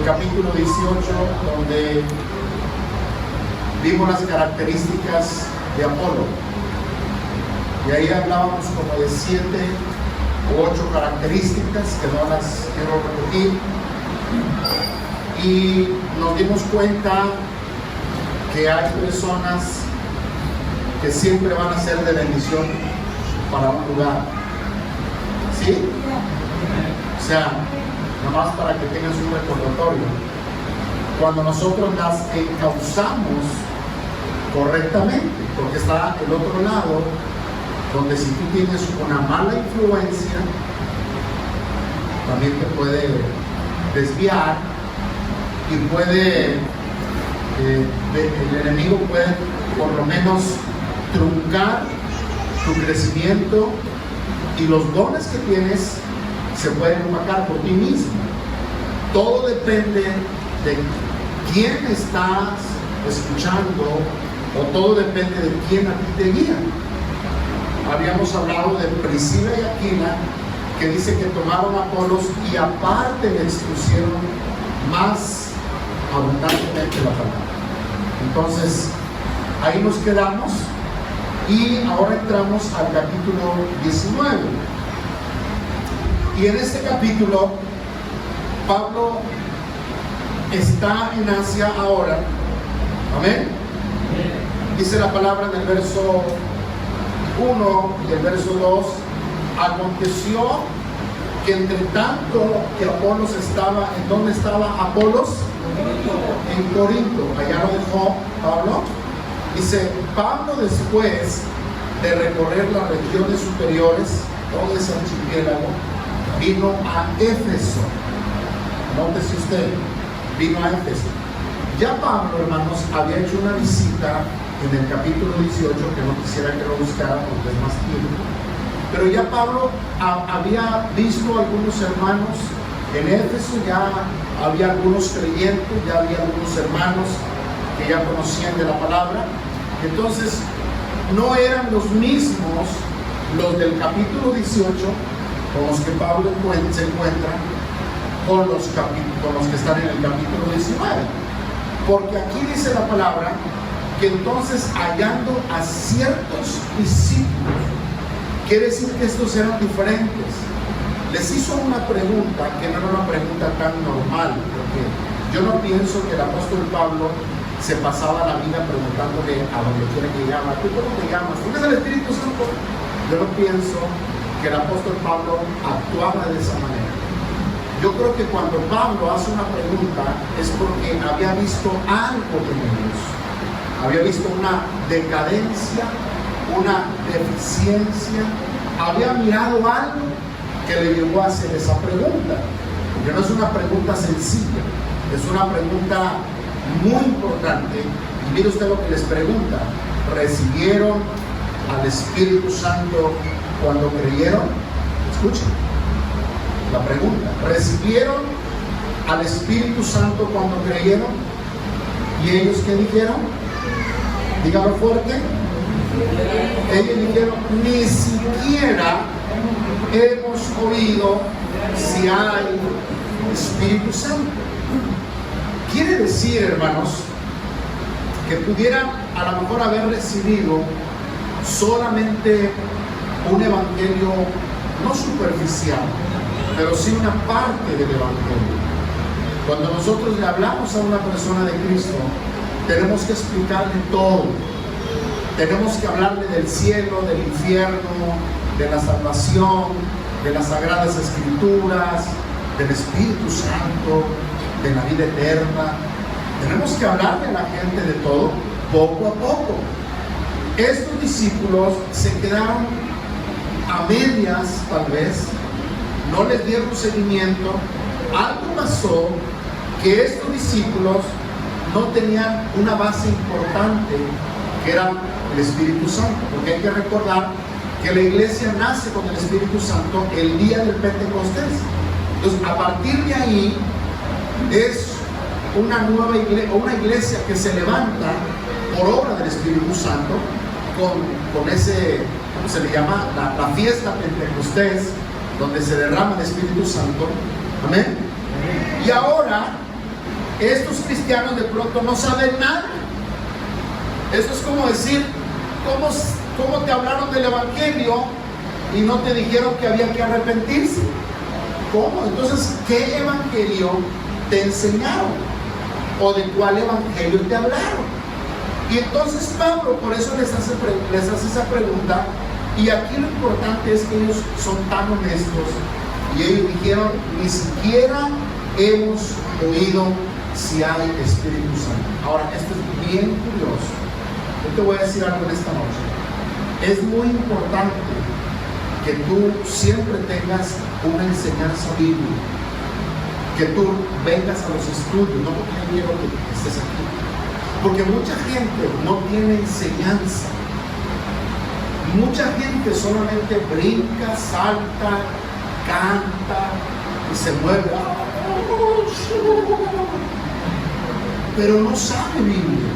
capítulo 18, donde vimos las características de Apolo. Y ahí hablábamos como de 7 u 8 características que no las quiero repetir. Y nos dimos cuenta que hay personas que siempre van a ser de bendición para un lugar. ¿Sí? O sea, nomás para que tengas un recordatorio. Cuando nosotros las encauzamos correctamente, porque está el otro lado, donde si tú tienes una mala influencia, también te puede desviar y puede, el enemigo puede por lo menos truncar tu crecimiento, y los dones que tienes se pueden opacar por ti mismo. Todo depende de quién estás escuchando, o todo depende de quién a ti te guía. Habíamos hablado de Priscila y Aquila, que dice que tomaron a Apolos y aparte le expusieron más abundantemente la palabra. Entonces, ahí nos quedamos y ahora entramos al capítulo 19. Y en este capítulo, Pablo está en Asia ahora. Amén. Dice la palabra en el verso 1 y el verso 2: aconteció que entre tanto que Apolos estaba, ¿en dónde estaba Apolos? En Corinto. Allá lo dejó Pablo. Dice, Pablo, después de recorrer las regiones superiores, todo ese archipiélago, vino a Éfeso. Nótese usted, vino a Éfeso. Ya Pablo, hermanos, había hecho una visita en el capítulo 18, que no quisiera que lo buscara porque es más tiempo. Pero ya Pablo había visto algunos hermanos en Éfeso, ya había algunos creyentes, ya había algunos hermanos que ya conocían de la palabra. Entonces, no eran los mismos los del capítulo 18 con los que Pablo se encuentra con los que están en el capítulo 19. Porque aquí dice la palabra que entonces, hallando a ciertos discípulos, quiere decir que estos eran diferentes, les hizo una pregunta que no era una pregunta tan normal, porque yo no pienso que el apóstol Pablo se pasaba la vida preguntándole a donde quiera que llama, ¿tú cómo te llamas? ¿Tú eres el Espíritu Santo? Yo no pienso que el apóstol Pablo actuaba de esa manera. Yo creo que cuando Pablo hace una pregunta es porque había visto algo en ellos, había visto una decadencia, una deficiencia, había mirado algo que le llevó a hacer esa pregunta. Porque no es una pregunta sencilla, es una pregunta muy importante. Y mire usted lo que les pregunta: ¿recibieron al Espíritu Santo cuando creyeron? Escuchen la pregunta: ¿recibieron al Espíritu Santo cuando creyeron? ¿Y ellos qué dijeron? Dígalo fuerte. Ellos dijeron, ni siquiera hemos oído si hay Espíritu Santo. Quiere decir, hermanos, que pudieran a lo mejor haber recibido solamente un evangelio no superficial, pero sí una parte del evangelio. Cuando nosotros le hablamos a una persona de Cristo, tenemos que explicarle todo. Tenemos que hablarle del cielo, del infierno, de la salvación, de las sagradas escrituras, del Espíritu Santo, de la vida eterna. Tenemos que hablarle a la gente de todo, poco a poco. Estos discípulos se quedaron a medias, tal vez, no les dieron seguimiento. Algo pasó, que estos discípulos no tenían una base importante, que era el Espíritu Santo, porque hay que recordar que la iglesia nace con el Espíritu Santo el día del Pentecostés. Entonces, a partir de ahí es una nueva iglesia, una iglesia que se levanta por obra del Espíritu Santo, con ese, ¿cómo se le llama? La fiesta Pentecostés, donde se derrama el Espíritu Santo. Amén. Y ahora estos cristianos de pronto no saben nada. Eso es como decir, ¿cómo te hablaron del evangelio y no te dijeron que había que arrepentirse? ¿Cómo? Entonces, ¿qué evangelio te enseñaron? ¿O de cuál evangelio te hablaron? Y entonces Pablo por eso les hace esa pregunta. Y aquí lo importante es que ellos son tan honestos y ellos dijeron, ni siquiera hemos oído si hay Espíritu Santo. Ahora, esto es bien curioso. Yo te voy a decir algo en esta noche. Es muy importante que tú siempre tengas una enseñanza bíblica, que tú vengas a los estudios, no porque yo quiero que estés aquí, porque mucha gente no tiene enseñanza. Mucha gente solamente brinca, salta, canta y se mueve, pero no sabe Biblia,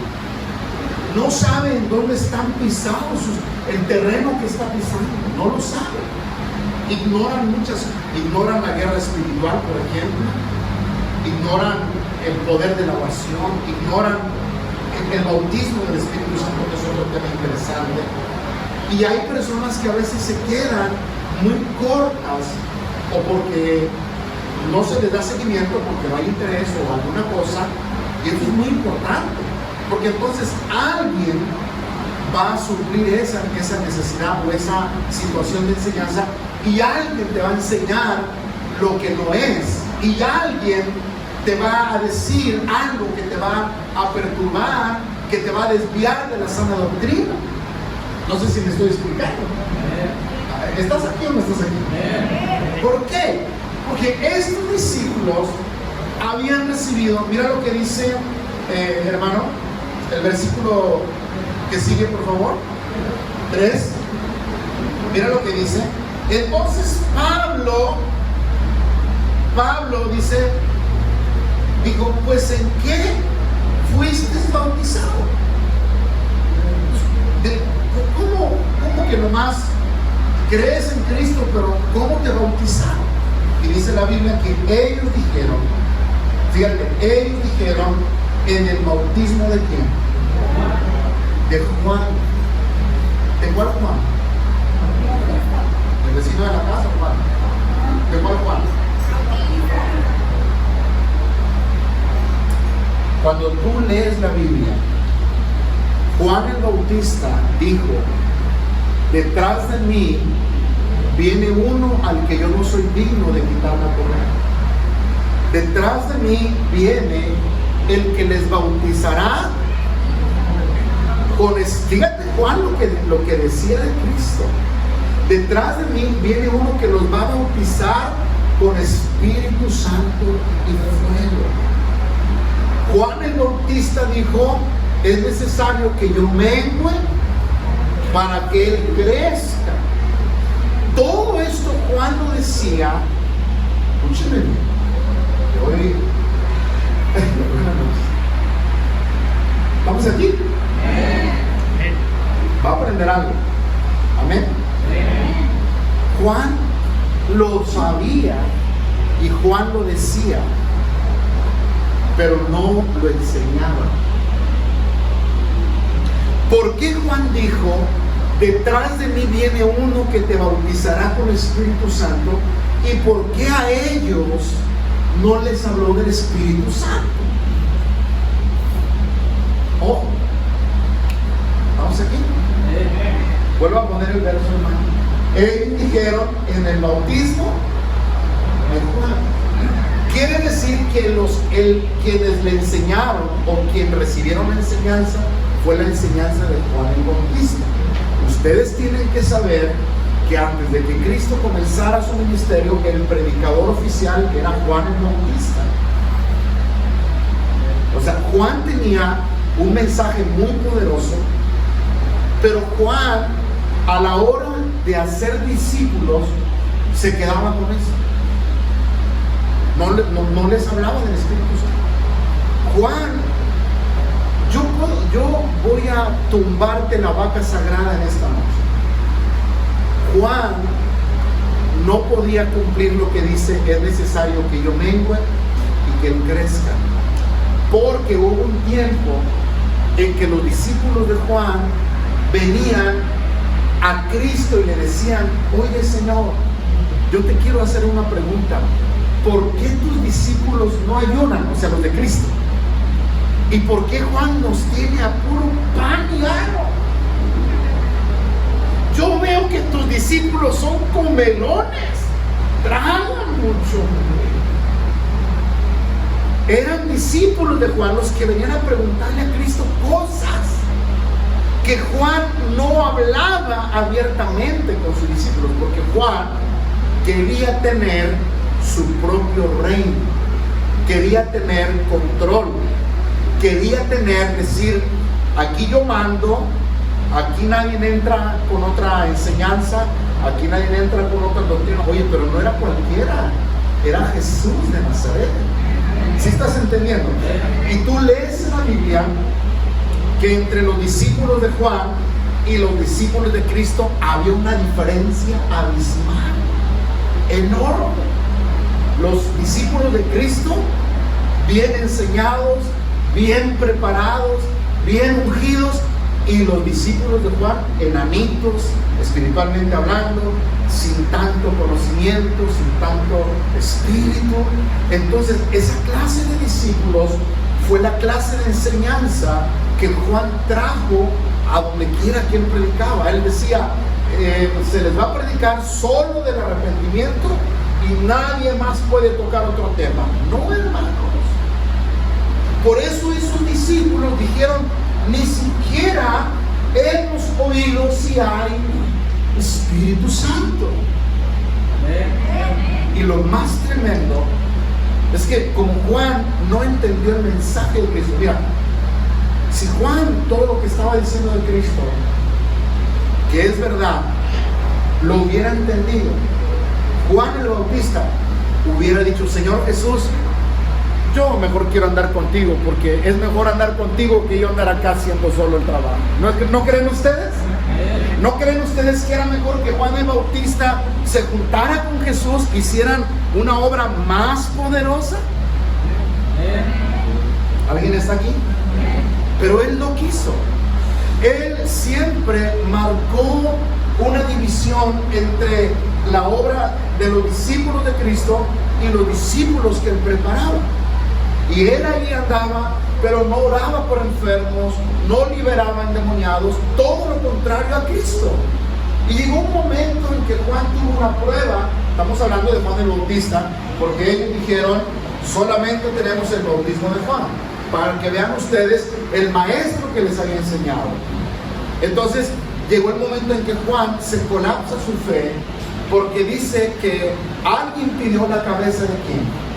no sabe en dónde están pisados el terreno que está pisando, no lo sabe. Ignoran la guerra espiritual, por ejemplo, ignoran el poder de la oración, ignoran el bautismo del Espíritu Santo, que es otro tema interesante. Y hay personas que a veces se quedan muy cortas, o porque no se les da seguimiento, porque no hay interés o alguna cosa, y eso es muy importante, porque entonces alguien va a suplir esa necesidad o esa situación de enseñanza, y alguien te va a enseñar lo que no es, y alguien te va a decir algo que te va a perturbar, que te va a desviar de la sana doctrina. No sé si me estoy explicando. ¿Estás aquí o no estás aquí? ¿Por qué? Porque estos discípulos habían recibido, mira lo que dice, hermano, el versículo que sigue, por favor, 3. Mira lo que dice. Entonces Pablo dijo, pues ¿en qué fuiste bautizado? ¿Cómo que nomás crees en Cristo, pero cómo te bautizaron? Y dice la Biblia que ellos dijeron, fíjate, ellos dijeron, en el bautismo de quién? De Juan. ¿De cuál Juan? El vecino de la casa, Juan. ¿De cuál Juan? Cuando tú lees la Biblia, Juan el Bautista dijo, detrás de mí viene uno al que yo no soy digno de quitar la correa. Detrás de mí viene el que les bautizará con... Fíjate Juan lo que decía de Cristo. Detrás de mí viene uno que los va a bautizar con Espíritu Santo y fuego. Juan el Bautista dijo, es necesario que yo mengue para que Él crezca. Todo esto Juan lo decía, escúcheme, hoy, ¿estamos aquí? Va a aprender algo. Amén. Juan lo sabía y Juan lo decía, pero no lo enseñaba. ¿Por qué Juan dijo, detrás de mí viene uno que te bautizará con el Espíritu Santo? ¿Y por qué a ellos no les habló del Espíritu Santo? Ojo, ¿vamos aquí? Vuelvo a poner el verso, hermano. Ellos dijeron en el bautismo de Juan. Quiere decir que quienes le enseñaron o quienes recibieron la enseñanza fue la enseñanza de Juan el Bautista. Ustedes tienen que saber que antes de que Cristo comenzara su ministerio, el predicador oficial era Juan el Bautista. O sea, Juan tenía un mensaje muy poderoso, pero Juan, a la hora de hacer discípulos, se quedaba con eso. No les hablaba del Espíritu Santo. Juan, yo voy a tumbarte la vaca sagrada en esta noche. Juan no podía cumplir lo que dice, es necesario que yo mengue y que Él crezca. Porque hubo un tiempo en que los discípulos de Juan venían a Cristo y le decían: oye Señor, yo te quiero hacer una pregunta. ¿Por qué tus discípulos no ayunan? O sea, los de Cristo. ¿Y por qué Juan nos tiene a puro pan y agua? Yo veo que tus discípulos son comelones, tragan mucho. Eran discípulos de Juan los que venían a preguntarle a Cristo cosas que Juan no hablaba abiertamente con sus discípulos, porque Juan quería tener su propio reino, quería tener control, quería decir: aquí yo mando, aquí nadie entra con otra enseñanza, aquí nadie entra con otra doctrina. Oye, pero no era cualquiera, era Jesús de Nazaret. ¿Sí estás entendiendo? Y tú lees en la Biblia que entre los discípulos de Juan y los discípulos de Cristo había una diferencia abismal, enorme. Los discípulos de Cristo, bien enseñados, bien preparados, bien ungidos, y los discípulos de Juan, enanitos, espiritualmente hablando, sin tanto conocimiento, sin tanto espíritu. Entonces, esa clase de discípulos fue la clase de enseñanza que Juan trajo a donde quiera que él predicaba. Él decía: se les va a predicar solo del arrepentimiento y nadie más puede tocar otro tema. No, hermanos. Por eso esos discípulos dijeron: ni siquiera hemos oído si hay Espíritu Santo. Y lo más tremendo es que como Juan no entendió el mensaje de Cristo. Mira, si Juan todo lo que estaba diciendo de Cristo, que es verdad, lo hubiera entendido, Juan el Bautista hubiera dicho: Señor Jesús, yo mejor quiero andar contigo, porque es mejor andar contigo que yo andar acá haciendo solo el trabajo. ¿No creen ustedes? ¿No creen ustedes que era mejor que Juan el Bautista se juntara con Jesús, hicieran una obra más poderosa? ¿Alguien está aquí? Pero él no quiso. Él siempre marcó una división entre la obra de los discípulos de Cristo y los discípulos que él preparaba. Y él ahí andaba, pero no oraba por enfermos, no liberaba endemoniados, todo lo contrario a Cristo. Y llegó un momento en que Juan tuvo una prueba. Estamos hablando de Juan el Bautista, porque ellos dijeron: solamente tenemos el bautismo de Juan, para que vean ustedes el maestro que les había enseñado. Entonces llegó el momento en que Juan se colapsa su fe, porque dice que alguien pidió la cabeza de quién.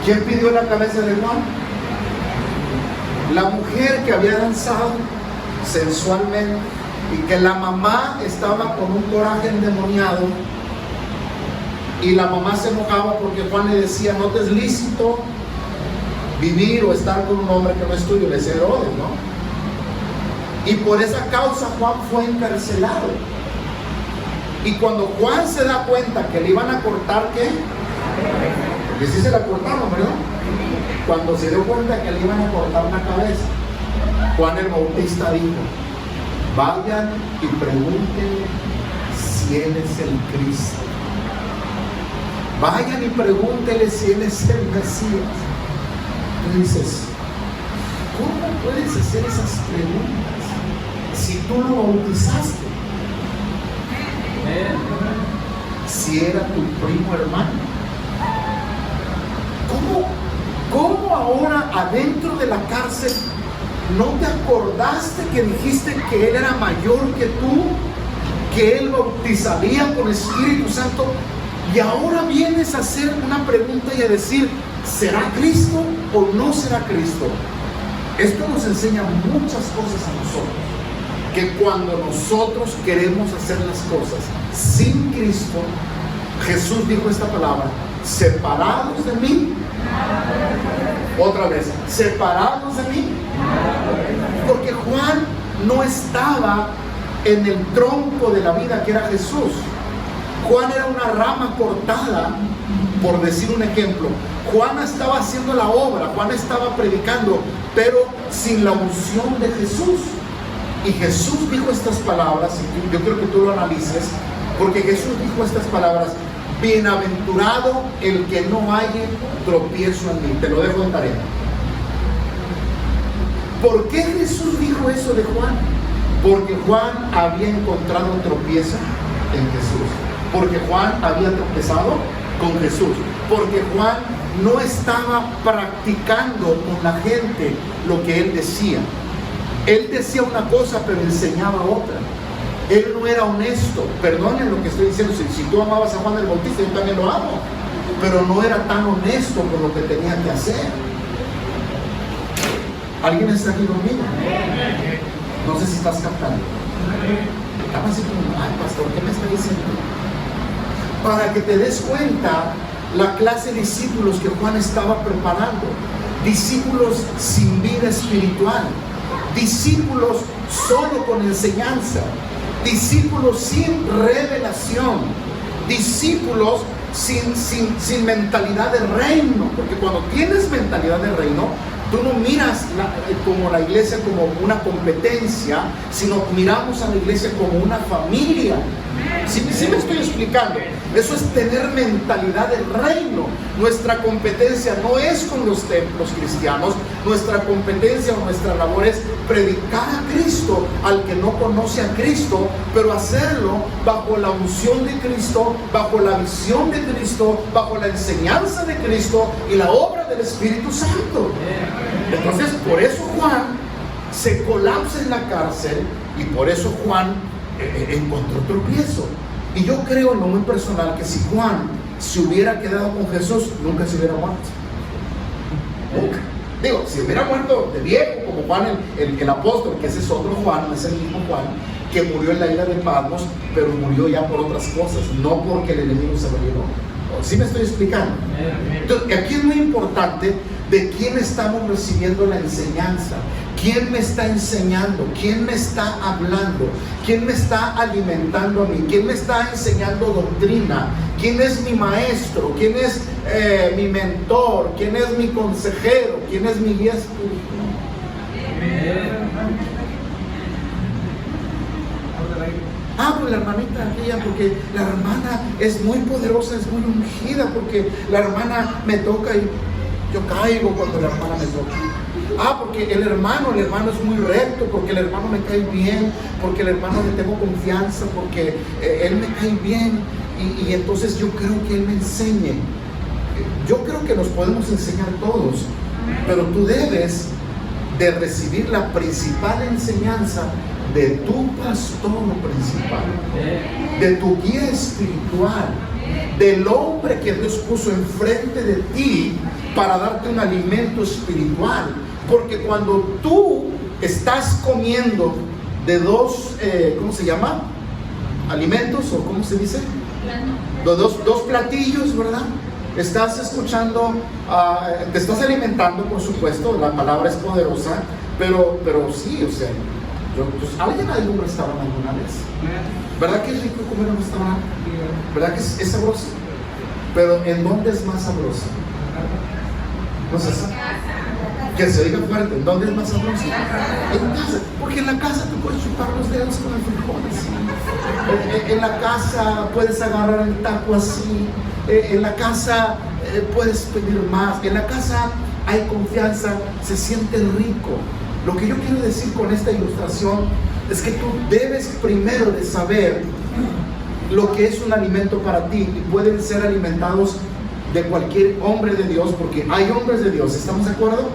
¿Quién pidió la cabeza de Juan? La mujer que había danzado sensualmente y que la mamá estaba con un coraje endemoniado, y la mamá se enojaba porque Juan le decía: no te es lícito vivir o estar con un hombre que no es tuyo. Le decía Herodes, ¿no? Y por esa causa Juan fue encarcelado. Y cuando Juan se da cuenta que le iban a cortar, ¿qué? Porque sí se la cortaron, ¿verdad? Cuando se dio cuenta que le iban a cortar la cabeza, Juan el Bautista dijo: vayan y pregúntenle si él es el Cristo. Vayan y pregúntenle si él es el Mesías. Tú dices: ¿cómo puedes hacer esas preguntas si tú lo bautizaste? Si era tu primo hermano. ¿Cómo ahora adentro de la cárcel no te acordaste que dijiste que él era mayor que tú, que él bautizaría con Espíritu Santo, y ahora vienes a hacer una pregunta y a decir: ¿será Cristo o no será Cristo? Esto nos enseña muchas cosas a nosotros, que cuando nosotros queremos hacer las cosas sin Cristo, Jesús dijo esta palabra: separados de mí. Otra vez, separados de mí. Porque Juan no estaba en el tronco de la vida que era Jesús. Juan era una rama cortada, por decir un ejemplo. Juan estaba haciendo la obra, Juan estaba predicando, pero sin la unción de Jesús. Y Jesús dijo estas palabras, y yo quiero que tú lo analices, porque Jesús dijo estas palabras: bienaventurado el que no haya tropiezo en mí. Te lo dejo en tarea. ¿Por qué Jesús dijo eso de Juan? Porque Juan había encontrado tropiezo en Jesús. Porque Juan había tropezado con Jesús. Porque Juan no estaba practicando con la gente lo que él decía. Él decía una cosa, pero enseñaba otra. Él no era honesto. Perdonen lo que estoy diciendo. Si tú amabas a Juan el Bautista, yo también lo amo. Pero no era tan honesto con lo que tenía que hacer. ¿Alguien está aquí conmigo? No sé si estás captando. Estaba así como: ay, pastor, ¿qué me está diciendo? Para que te des cuenta la clase de discípulos que Juan estaba preparando. Discípulos sin vida espiritual. Discípulos solo con enseñanza. Discípulos sin revelación. Discípulos sin mentalidad de reino. Porque cuando tienes mentalidad de reino, tú no miras como la iglesia como una competencia, sino miramos a la iglesia como una familia. ¿Sí me estoy explicando? Eso es tener mentalidad del reino. Nuestra competencia no es con los templos cristianos. Nuestra competencia o nuestra labor es predicar a Cristo al que no conoce a Cristo, pero hacerlo bajo la unción de Cristo, bajo la visión de Cristo, bajo la enseñanza de Cristo y la obra del Espíritu Santo. Entonces, por eso Juan se colapsa en la cárcel y por eso Juan encontró tropiezo. Y yo creo en lo muy personal que si Juan se hubiera quedado con Jesús, nunca se hubiera muerto. Nunca. Digo, si hubiera muerto de viejo, como Juan el apóstol, que ese es otro Juan, no es el mismo Juan, que murió en la isla de Patmos, pero murió ya por otras cosas, no porque el enemigo se lo llevó. ¿Sí me estoy explicando? Entonces, aquí es muy importante de quién estamos recibiendo la enseñanza. ¿Quién me está enseñando? ¿Quién me está hablando? ¿Quién me está alimentando a mí? ¿Quién me está enseñando doctrina? ¿Quién es mi maestro? ¿Quién es mi mentor? ¿Quién es mi consejero? ¿Quién es mi guía espiritual? Pues la hermanita aquella, porque la hermana es muy poderosa, es muy ungida, porque la hermana me toca y yo caigo cuando la hermana me toca. Porque el hermano es muy recto, porque el hermano me cae bien, porque el hermano le tengo confianza, porque él me cae bien, y entonces yo creo que él me enseñe. Yo creo que nos podemos enseñar todos, pero tú debes de recibir la principal enseñanza de tu pastor principal, de tu guía espiritual, del hombre que Dios puso enfrente de ti para darte un alimento espiritual. Porque cuando tú estás comiendo de dos, ¿cómo se llama? Alimentos, o ¿cómo se dice? Dos platillos, ¿verdad? Estás escuchando, te estás alimentando, por supuesto, la palabra es poderosa, pero sí, o sea, ¿alguien ha ido a un restaurante alguna vez? ¿Verdad que es rico comer en un restaurante? ¿Verdad que es sabroso? Pero ¿en dónde es más sabroso? No sé. Que se diga fuerte, ¿en dónde es más sabroso? En casa, porque en la casa tú puedes chupar los dedos con el frijol así. En la casa puedes agarrar el taco así. En la casa puedes pedir más. En la casa hay confianza, se siente rico. Lo que yo quiero decir con esta ilustración es que tú debes primero de saber lo que es un alimento para ti, y pueden ser alimentados de cualquier hombre de Dios, porque hay hombres de Dios, ¿estamos de acuerdo?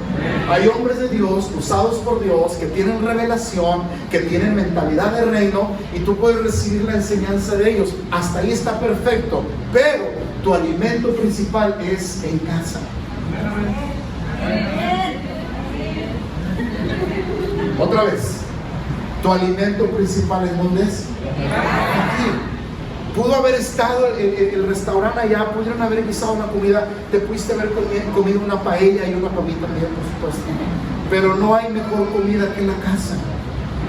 Hay hombres de Dios usados por Dios que tienen revelación, que tienen mentalidad de reino, y tú puedes recibir la enseñanza de ellos. Hasta ahí está perfecto, pero tu alimento principal es en casa. Otra vez, tu alimento principal ¿en dónde es? Aquí. Pudo haber estado el restaurante allá, pudieron haber guisado una comida, te pudiste haber comido una paella y una pamita, por supuesto. Pero no hay mejor comida que en la casa.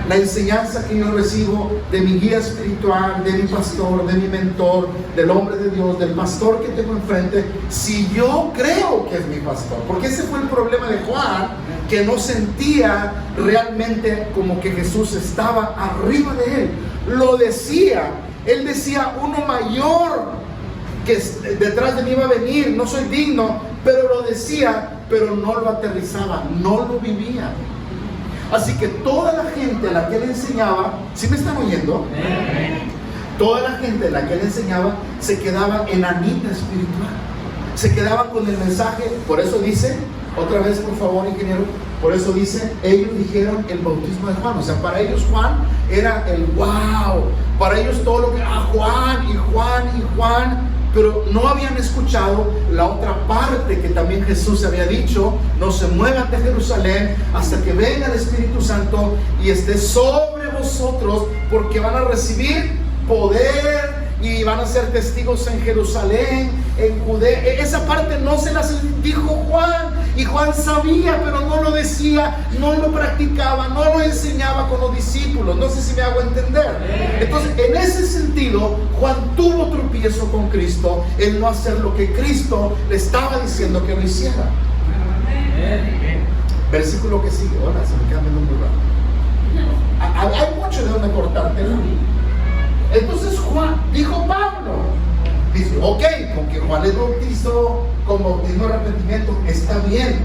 la enseñanza que yo recibo de mi guía espiritual, de mi pastor, de mi mentor, del hombre de Dios, del pastor que tengo enfrente, si yo creo que es mi pastor. Porque ese fue el problema de Juan, que no sentía realmente como que Jesús estaba arriba de él. Lo decía, él decía, uno mayor que detrás de mí va a venir, no soy digno, pero lo decía, pero no lo aterrizaba, no lo vivía. Así que toda la gente a la que él enseñaba, ¿sí me están oyendo? Toda la gente a la que él enseñaba se quedaba enanita espiritual, se quedaba con el mensaje. Por eso dice, otra vez por favor ingeniero, por eso dice, ellos dijeron el bautismo de Juan. O sea, para ellos Juan era el wow, para ellos todo lo que, Juan y Juan y Juan. Pero no habían escuchado la otra parte que también Jesús había dicho: no se muevan de Jerusalén hasta que venga el Espíritu Santo y esté sobre vosotros, porque van a recibir poder y van a ser testigos en Jerusalén, en Judea. Esa parte no se las dijo Juan, y Juan sabía, pero no lo decía, no lo practicaba, no lo enseñaba con los discípulos. No sé si me hago entender. Entonces, en ese sentido, Juan tuvo tropiezo con Cristo, el no hacer lo que Cristo le estaba diciendo que lo hiciera. Versículo que sigue. Hola, se me queda viendo muy rápido. Hay mucho de donde cortarte, ¿no? Entonces Juan, dijo Pablo, dice, ok, con que Juan les bautizó con bautismo de arrepentimiento, está bien.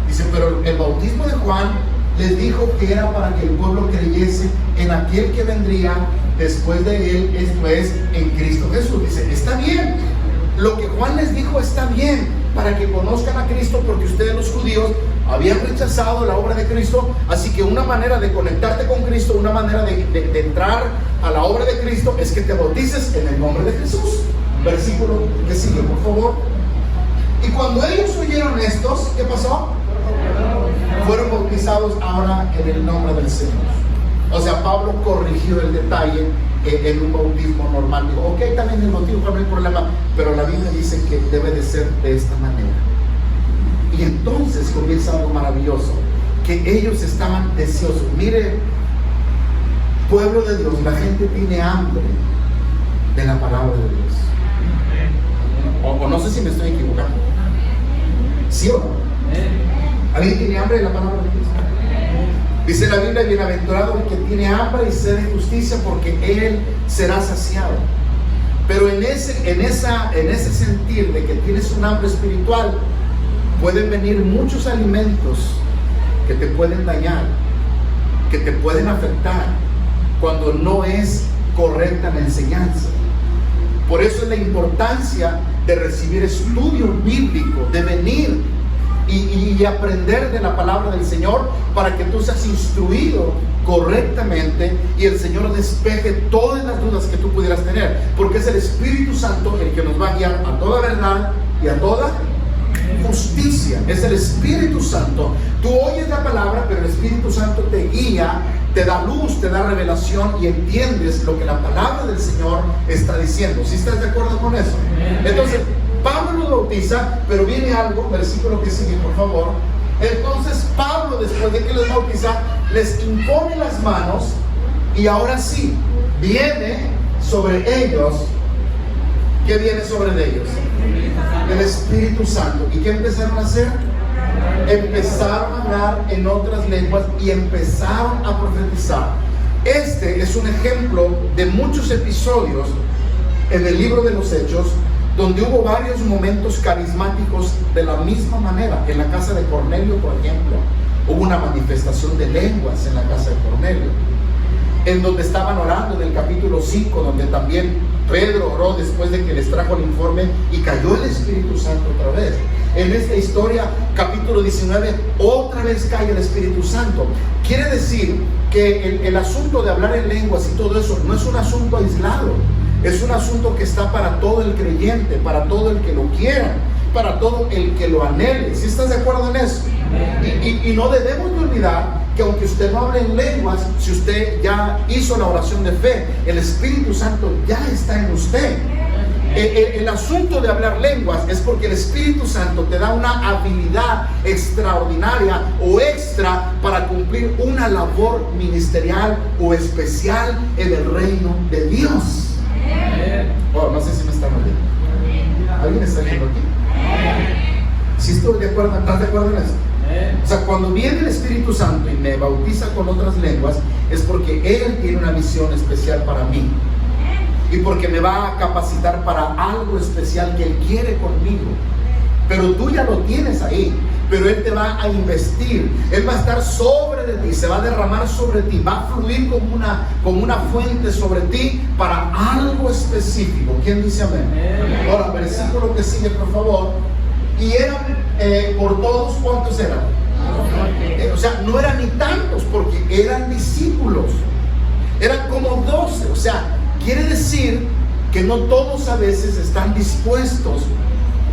Dice, pero el bautismo de Juan les dijo que era para que el pueblo creyese en aquel que vendría después de él, esto es, en Cristo Jesús. Dice, está bien, lo que Juan les dijo está bien, para que conozcan a Cristo, porque ustedes los judíos habían rechazado la obra de Cristo. Así que una manera de conectarte con Cristo, una manera de entrar a la obra de Cristo, es que te bautices en el nombre de Jesús. Versículo que sigue, por favor. Y cuando ellos oyeron estos, ¿qué pasó? Fueron bautizados ahora en el nombre del Señor. O sea, Pablo corrigió el detalle en un bautismo normal. Digo, ok, también el bautismo no hay problema, pero la Biblia dice que debe de ser de esta manera. Y entonces comienza algo maravilloso, que ellos estaban deseosos. Mire, pueblo de Dios, la gente tiene hambre de la palabra de Dios. O no sé si me estoy equivocando. ¿Sí o no? ¿Alguien tiene hambre de la palabra de Dios? Dice la Biblia, bienaventurado el que tiene hambre y sed de justicia, porque él será saciado. Pero en ese sentir de que tienes un hambre espiritual, pueden venir muchos alimentos que te pueden dañar, que te pueden afectar, cuando no es correcta la enseñanza. Por eso es la importancia de recibir estudio bíblico, de venir y aprender de la palabra del Señor, para que tú seas instruido correctamente y el Señor despeje todas las dudas que tú pudieras tener, porque es el Espíritu Santo el que nos va a guiar a toda verdad y a toda justicia. Es el Espíritu Santo. Tú oyes la palabra, pero el Espíritu Santo te guía, te da luz, te da revelación, y entiendes lo que la palabra del Señor está diciendo. ¿Sí estás de acuerdo con eso? Entonces Pablo los bautiza, pero viene algo, versículo que sigue, por favor. Entonces Pablo, después de que los bautiza, les impone las manos, y ahora sí, viene sobre ellos. ¿Qué viene sobre ellos? El Espíritu Santo. ¿Y qué empezaron a hacer? Empezaron a hablar en otras lenguas y empezaron a profetizar. Este es un ejemplo de muchos episodios en el libro de los Hechos, donde hubo varios momentos carismáticos de la misma manera. En la casa de Cornelio, por ejemplo, hubo una manifestación de lenguas en la casa de Cornelio, en donde estaban orando, en el capítulo 5, donde también Pedro oró después de que les trajo el informe, y cayó el Espíritu Santo otra vez. En esta historia, capítulo 19, otra vez cae el Espíritu Santo. Quiere decir que el asunto de hablar en lenguas y todo eso no es un asunto aislado. Es un asunto que está para todo el creyente, para todo el que lo quiera, para todo el que lo anhele. ¿Sí estás de acuerdo en eso? Y no debemos de olvidar que aunque usted no hable en lenguas, si usted ya hizo la oración de fe, el Espíritu Santo ya está en usted. El asunto de hablar lenguas es porque el Espíritu Santo te da una habilidad extraordinaria o extra para cumplir una labor ministerial o especial en el reino de Dios. Oh, no sé si me están oyendo. ¿Alguien está oyendo aquí? ¿Sí estoy de acuerdo? ¿Estás de acuerdo en eso? O sea, cuando viene el Espíritu Santo y me bautiza con otras lenguas, es porque Él tiene una misión especial para mí. Y porque me va a capacitar para algo especial que Él quiere conmigo. Pero tú ya lo tienes ahí. Pero Él te va a investir. Él va a estar sobre de ti. Se va a derramar sobre ti. Va a fluir como una fuente sobre ti para algo específico. ¿Quién dice amén? Ahora, versículo que sigue, por favor. Y eran por todos, ¿cuántos eran? O sea, no eran ni tantos, porque eran discípulos. Eran como 12. O sea, quiere decir que no todos a veces están dispuestos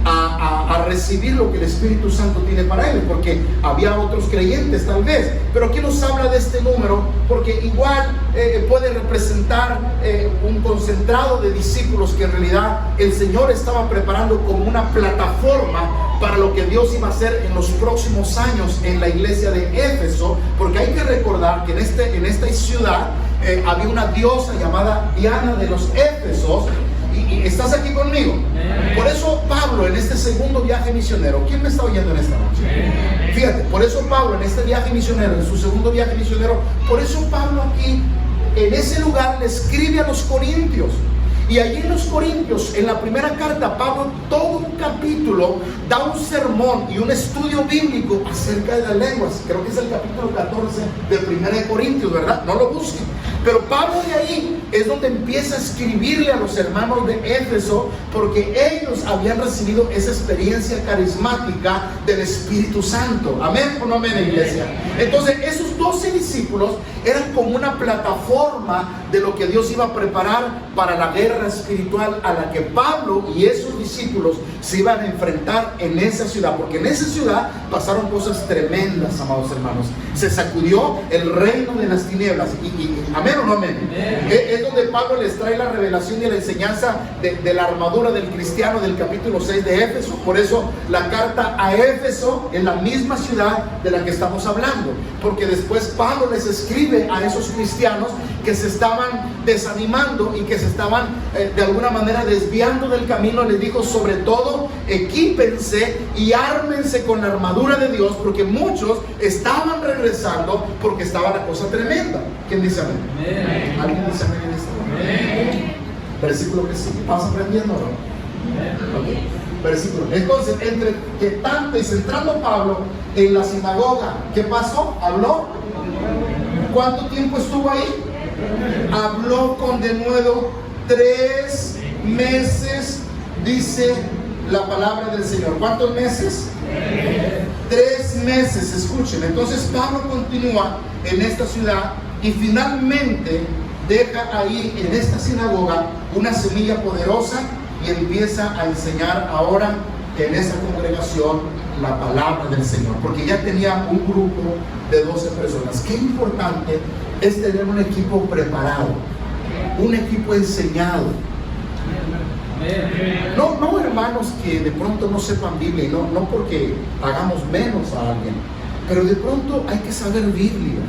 a recibir lo que el Espíritu Santo tiene para ellos, porque había otros creyentes tal vez, pero aquí nos habla de este número porque igual puede representar un concentrado de discípulos que en realidad el Señor estaba preparando como una plataforma para lo que Dios iba a hacer en los próximos años en la iglesia de Éfeso, porque hay que recordar que en esta ciudad había una diosa llamada Diana de los Éfesos. Y estás aquí conmigo. Por eso Pablo en este segundo viaje misionero, ¿quién me está oyendo en esta noche? Fíjate, por eso Pablo en este viaje misionero, en su segundo viaje misionero, por eso Pablo aquí en ese lugar le escribe a los corintios. Y allí en los Corintios, en la primera carta, Pablo todo un capítulo da un sermón y un estudio bíblico acerca de las lenguas. Creo que es el capítulo 14 de 1 de Corintios, ¿verdad? No lo busquen. Pero Pablo de ahí es donde empieza a escribirle a los hermanos de Éfeso, porque ellos habían recibido esa experiencia carismática del Espíritu Santo. ¿Amén o no amén, iglesia? Entonces esos 12 discípulos eran como una plataforma de lo que Dios iba a preparar para la guerra espiritual a la que Pablo y esos discípulos se iban a enfrentar en esa ciudad, porque en esa ciudad pasaron cosas tremendas, amados hermanos. Se sacudió el reino de las tinieblas amén o no amén. Es donde Pablo les trae la revelación y la enseñanza de la armadura del cristiano del capítulo 6 de Éfeso. Por eso la carta a Éfeso es la misma ciudad de la que estamos hablando, porque después Pablo les escribe a esos cristianos que se estaban desanimando y que se estaban de alguna manera desviando del camino. Les dijo: sobre todo equípense y ármense con la armadura de Dios, porque muchos estaban regresando porque estaba la cosa tremenda. ¿Quién dice amén? Amén. ¿Alguien dice amén en este momento? Versículo que sigue. ¿Vamos aprendiendo o no? Okay. Versículo. Entonces, entre que tanto y entrando Pablo en la sinagoga, ¿qué pasó? Habló. ¿Cuánto tiempo estuvo ahí? Habló con denuedo 3 meses, dice la palabra del Señor. ¿Cuántos meses? 3 meses, escuchen. Entonces Pablo continúa en esta ciudad y finalmente deja ahí en esta sinagoga una semilla poderosa y empieza a enseñar ahora en esa congregación la palabra del Señor, porque ya tenía un grupo de 12 personas. Qué importante es tener un equipo preparado, un equipo enseñado. No hermanos que de pronto no sepan Biblia, no porque hagamos menos a alguien, pero de pronto hay que saber Biblia,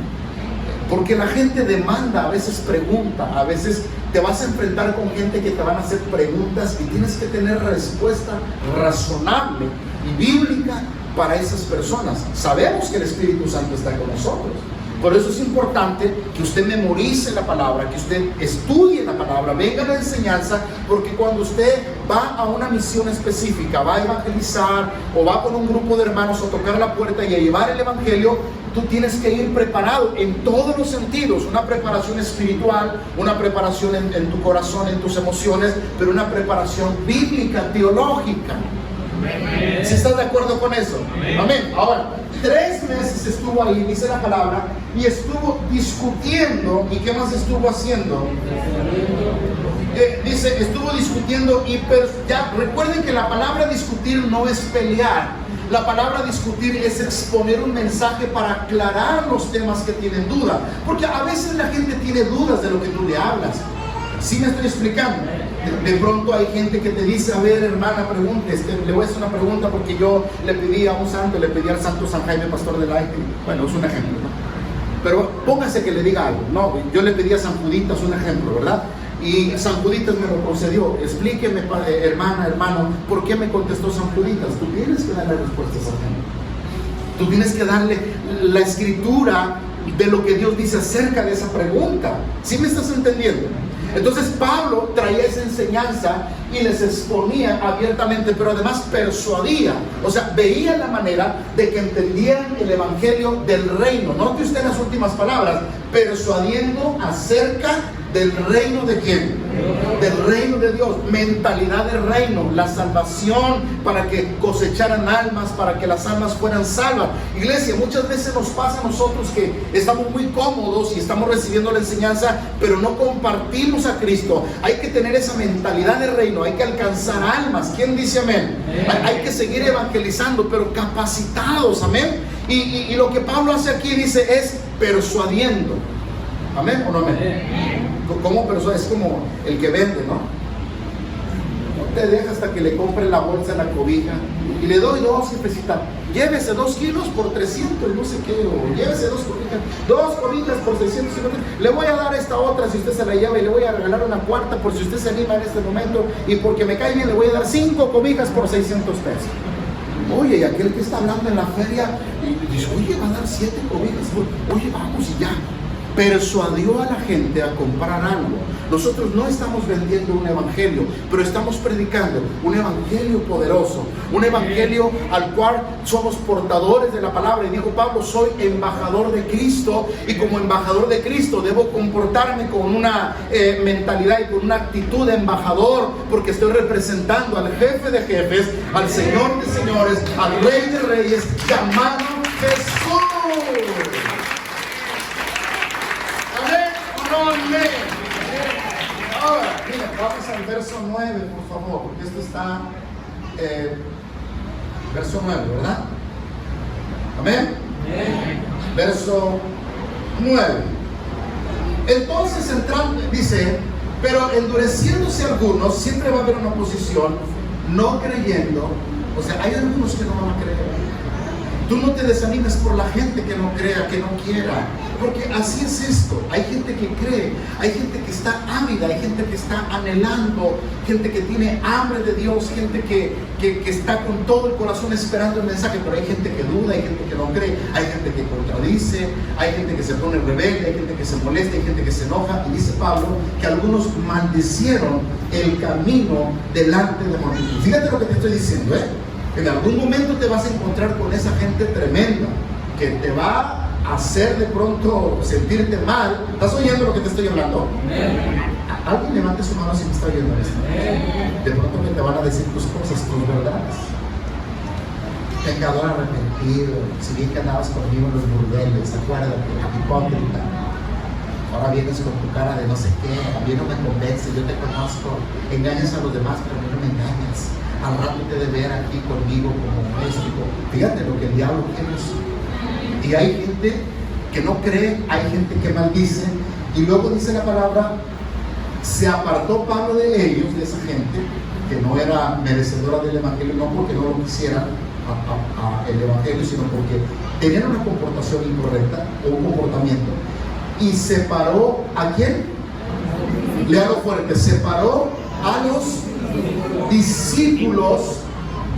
porque la gente demanda, a veces pregunta, a veces te vas a enfrentar con gente que te van a hacer preguntas y tienes que tener respuesta razonable y bíblica para esas personas. Sabemos que el Espíritu Santo está con nosotros. Por eso es importante que usted memorice la palabra, que usted estudie la palabra, venga a la enseñanza, porque cuando usted va a una misión específica, va a evangelizar o va con un grupo de hermanos a tocar la puerta y a llevar el evangelio, tú tienes que ir preparado en todos los sentidos. Una preparación espiritual, una preparación en tu corazón, en tus emociones, pero una preparación bíblica, teológica. ¿Si estás de acuerdo con eso? Amén. Ahora, 3 meses estuvo ahí, dice la palabra, y estuvo discutiendo. ¿Y qué más estuvo haciendo? Dice, estuvo discutiendo y ya recuerden que la palabra discutir no es pelear. La palabra discutir es exponer un mensaje para aclarar los temas que tienen duda, porque a veces la gente tiene dudas de lo que tú le hablas. ¿Sí me estoy explicando? De pronto hay gente que te dice, a ver, hermana, pregunte, le voy a hacer una pregunta porque yo le pedí a un santo, le pedí al santo San Jaime, pastor del Aire. Bueno, es un ejemplo, ¿no? Pero póngase que le diga algo. No, yo le pedí a San Juditas un ejemplo, ¿verdad? Y San Juditas me lo concedió. Explíqueme, hermana, hermano, ¿por qué me contestó San Juditas? Tú tienes que darle respuesta a esa gente. Tú tienes que darle la escritura de lo que Dios dice acerca de esa pregunta. ¿Sí me estás entendiendo? Entonces Pablo traía esa enseñanza y les exponía abiertamente, pero además persuadía, o sea, veía la manera de que entendieran el evangelio del reino. Note usted las últimas palabras, persuadiendo acerca del reino de quién, del reino de Dios, mentalidad del reino, la salvación para que cosecharan almas, para que las almas fueran salvas. Iglesia, muchas veces nos pasa a nosotros que estamos muy cómodos y estamos recibiendo la enseñanza, pero no compartimos a Cristo. Hay que tener esa mentalidad del reino, hay que alcanzar almas. ¿Quién dice amén? Hay que seguir evangelizando, pero capacitados, amén. Y lo que Pablo hace aquí dice es persuadiendo. ¿Amén o no amén? ¿Cómo persona? Es como el que vende, ¿no? No te deja hasta que le compre la bolsa, la cobija, y le doy 2 jefecita. Llévese 2 kilos por 300, no sé qué, o llévese 2 cobijas por 650. Le voy a dar esta otra si usted se la lleva, y le voy a regalar una cuarta por si usted se anima en este momento, y porque me cae bien le voy a dar 5 cobijas por 600 pesos. Oye, y aquel que está hablando en la feria y dice, oye, va a dar 7 cobijas, oye, vamos y ya. Persuadió a la gente a comprar algo. Nosotros no estamos vendiendo un evangelio, pero estamos predicando un evangelio poderoso, un evangelio al cual somos portadores de la palabra. Y dijo Pablo, soy embajador de Cristo, y como embajador de Cristo debo comportarme con una mentalidad y con una actitud de embajador, porque estoy representando al jefe de jefes, al Señor de señores, al Rey de reyes, llamado Jesús. Amén. Ahora, mira, vamos al verso 9, por favor, porque esto está, verso 9, ¿verdad? Amén. Verso 9. Entonces entrando, dice, pero endureciéndose algunos, siempre va a haber una oposición, no creyendo. O sea, hay algunos que no van a creer. Tú no te desanimes por la gente que no crea, que no quiera, porque así es esto. Hay gente que cree, hay gente que está ávida, hay gente que está anhelando, gente que tiene hambre de Dios, gente que está con todo el corazón esperando el mensaje, pero hay gente que duda, hay gente que no cree, hay gente que contradice, hay gente que se pone rebelde, hay gente que se molesta, hay gente que se enoja. Y dice Pablo que algunos maldicieron el camino delante de la multitud. Fíjate lo que te estoy diciendo, En algún momento te vas a encontrar con esa gente tremenda que te va a hacer de pronto sentirte mal. ¿Estás oyendo lo que te estoy hablando? Alguien levante su mano si me está oyendo esto. De pronto que te van a decir tus cosas, tus verdades. Pecador arrepentido, si bien que andabas conmigo en los burdeles, acuérdate, hipócrita. Ahora vienes con tu cara de no sé qué, a mí no me convence, yo te conozco. Engañas a los demás, pero a mí no me engañas. Al rato te de ver aquí conmigo como maestro. Fíjate lo que el diablo quiere. Y hay gente que no cree, hay gente que maldice. Y luego dice la palabra, se apartó Pablo de ellos, de esa gente que no era merecedora del evangelio, no porque no lo quisieran el evangelio, sino porque tenían una comportación incorrecta o un comportamiento. Y separó ¿a quién? Le hago fuerte, separó a los discípulos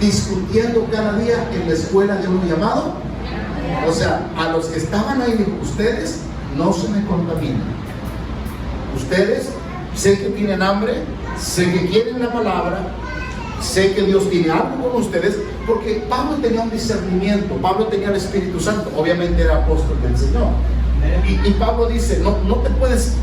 discutiendo cada día en la escuela de uno llamado. O sea, a los que estaban ahí dijo, ustedes no se me contaminan. Ustedes sé que tienen hambre, sé que quieren la palabra, sé que Dios tiene algo con ustedes, porque Pablo tenía un discernimiento, Pablo tenía el Espíritu Santo, obviamente era apóstol del Señor. Y Pablo dice, no te puedes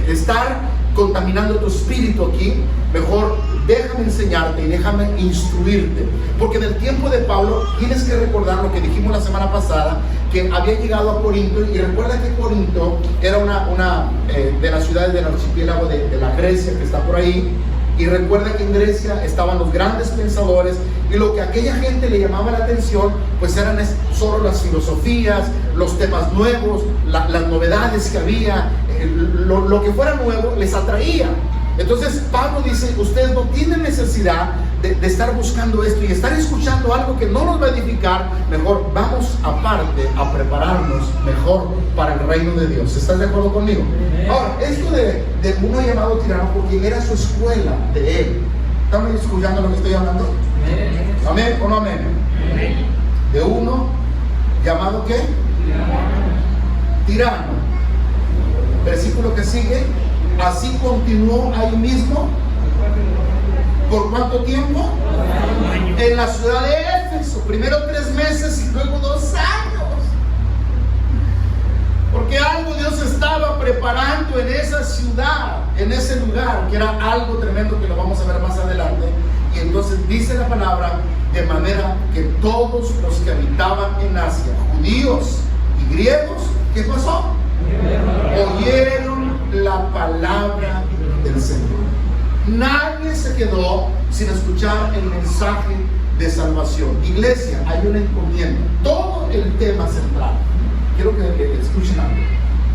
estar contaminando tu espíritu aquí, mejor déjame enseñarte y déjame instruirte, porque en el tiempo de Pablo tienes que recordar lo que dijimos la semana pasada, que había llegado a Corinto, y recuerda que Corinto era una de las ciudades del archipiélago de la Grecia que está por ahí, y recuerda que en Grecia estaban los grandes pensadores, y lo que a aquella gente le llamaba la atención pues eran solo las filosofías, los temas nuevos, las novedades que había, lo que fuera nuevo les atraía. Entonces Pablo dice, ustedes no tienen necesidad de estar buscando esto y estar escuchando algo que no nos va a edificar. Mejor vamos aparte a prepararnos mejor para el reino de Dios. ¿Estás de acuerdo conmigo? Ahora, esto de uno llamado tirano, porque era su escuela de él. ¿Están escuchando lo que estoy hablando? ¿Amén o no amén? De uno llamado ¿qué? Tirano. Versículo que sigue. Así continuó ahí mismo. ¿Por cuánto tiempo? En la ciudad de Éfeso. Primero 3 meses y luego 2 años. Porque algo Dios estaba preparando en esa ciudad, en ese lugar, que era algo tremendo que lo vamos a ver más adelante. Y entonces dice la palabra, de manera que todos los que habitaban en Asia, judíos y griegos, ¿qué pasó? Oyeron la palabra del Señor. Nadie se quedó sin escuchar el mensaje de salvación. Iglesia, hay una encomienda. Todo el tema central, quiero que escuchen algo.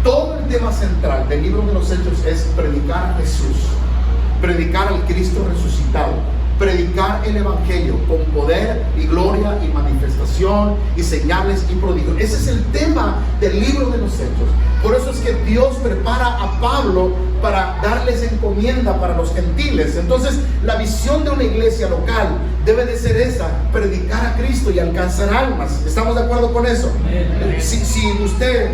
Todo el tema central del libro de los Hechos es predicar a Jesús, predicar al Cristo resucitado, predicar el Evangelio con poder y gloria y manifestación y señales y prodigios. Ese es el tema del libro de los Hechos. Por eso es que Dios prepara a Pablo para darles encomienda para los gentiles. Entonces la visión de una iglesia local debe de ser esa: predicar a Cristo y alcanzar almas. ¿Estamos de acuerdo con eso? Si usted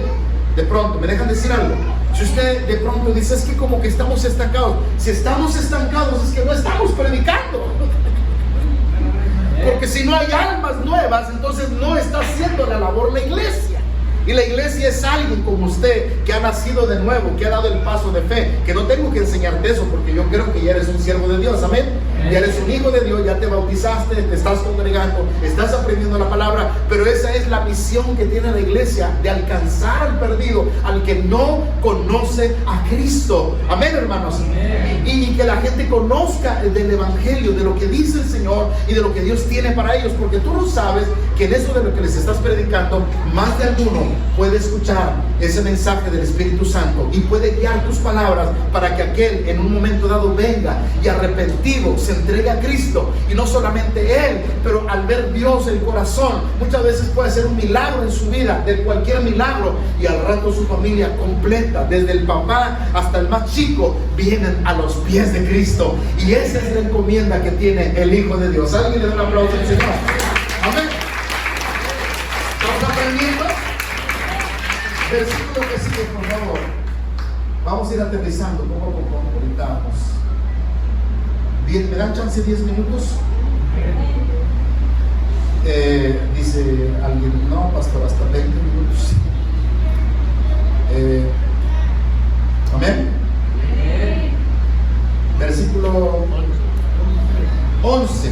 de pronto, me dejan decir algo, si usted de pronto dice, es que como que estamos estancados. Si estamos estancados es que no estamos predicando. Porque si no hay almas nuevas, entonces no está haciendo la labor la iglesia. Y la iglesia es alguien como usted que ha nacido de nuevo, que ha dado el paso de fe. Que no tengo que enseñarte eso, porque yo creo que ya eres un siervo de Dios, amén. Ya eres un hijo de Dios, ya te bautizaste, te estás congregando, estás aprendiendo la palabra. Pero esa es la misión que tiene la iglesia, de alcanzar al perdido, al que no conoce a Cristo, amén, hermanos. Y que la gente conozca del Evangelio, de lo que dice el Señor y de lo que Dios tiene para ellos. Porque tú no sabes que en eso de lo que les estás predicando, más de alguno puede escuchar ese mensaje del Espíritu Santo y puede guiar tus palabras para que aquel en un momento dado venga y arrepentido se entregue a Cristo. Y no solamente él, pero al ver Dios el corazón, muchas veces puede ser un milagro en su vida, de cualquier milagro, y al rato su familia completa, desde el papá hasta el más chico, vienen a los pies de Cristo. Y esa es la encomienda que tiene el Hijo de Dios. ¿Alguien le da un aplauso al Señor? Amén. ¿Estamos aprendiendo? Versículo que sigue, por favor. Vamos a ir aterrizando poco a poco. Ahorita vamos. Bien, ¿me dan chance 10 minutos? Dice alguien, no, pastor, hasta 20 minutos. Amén. Versículo 11.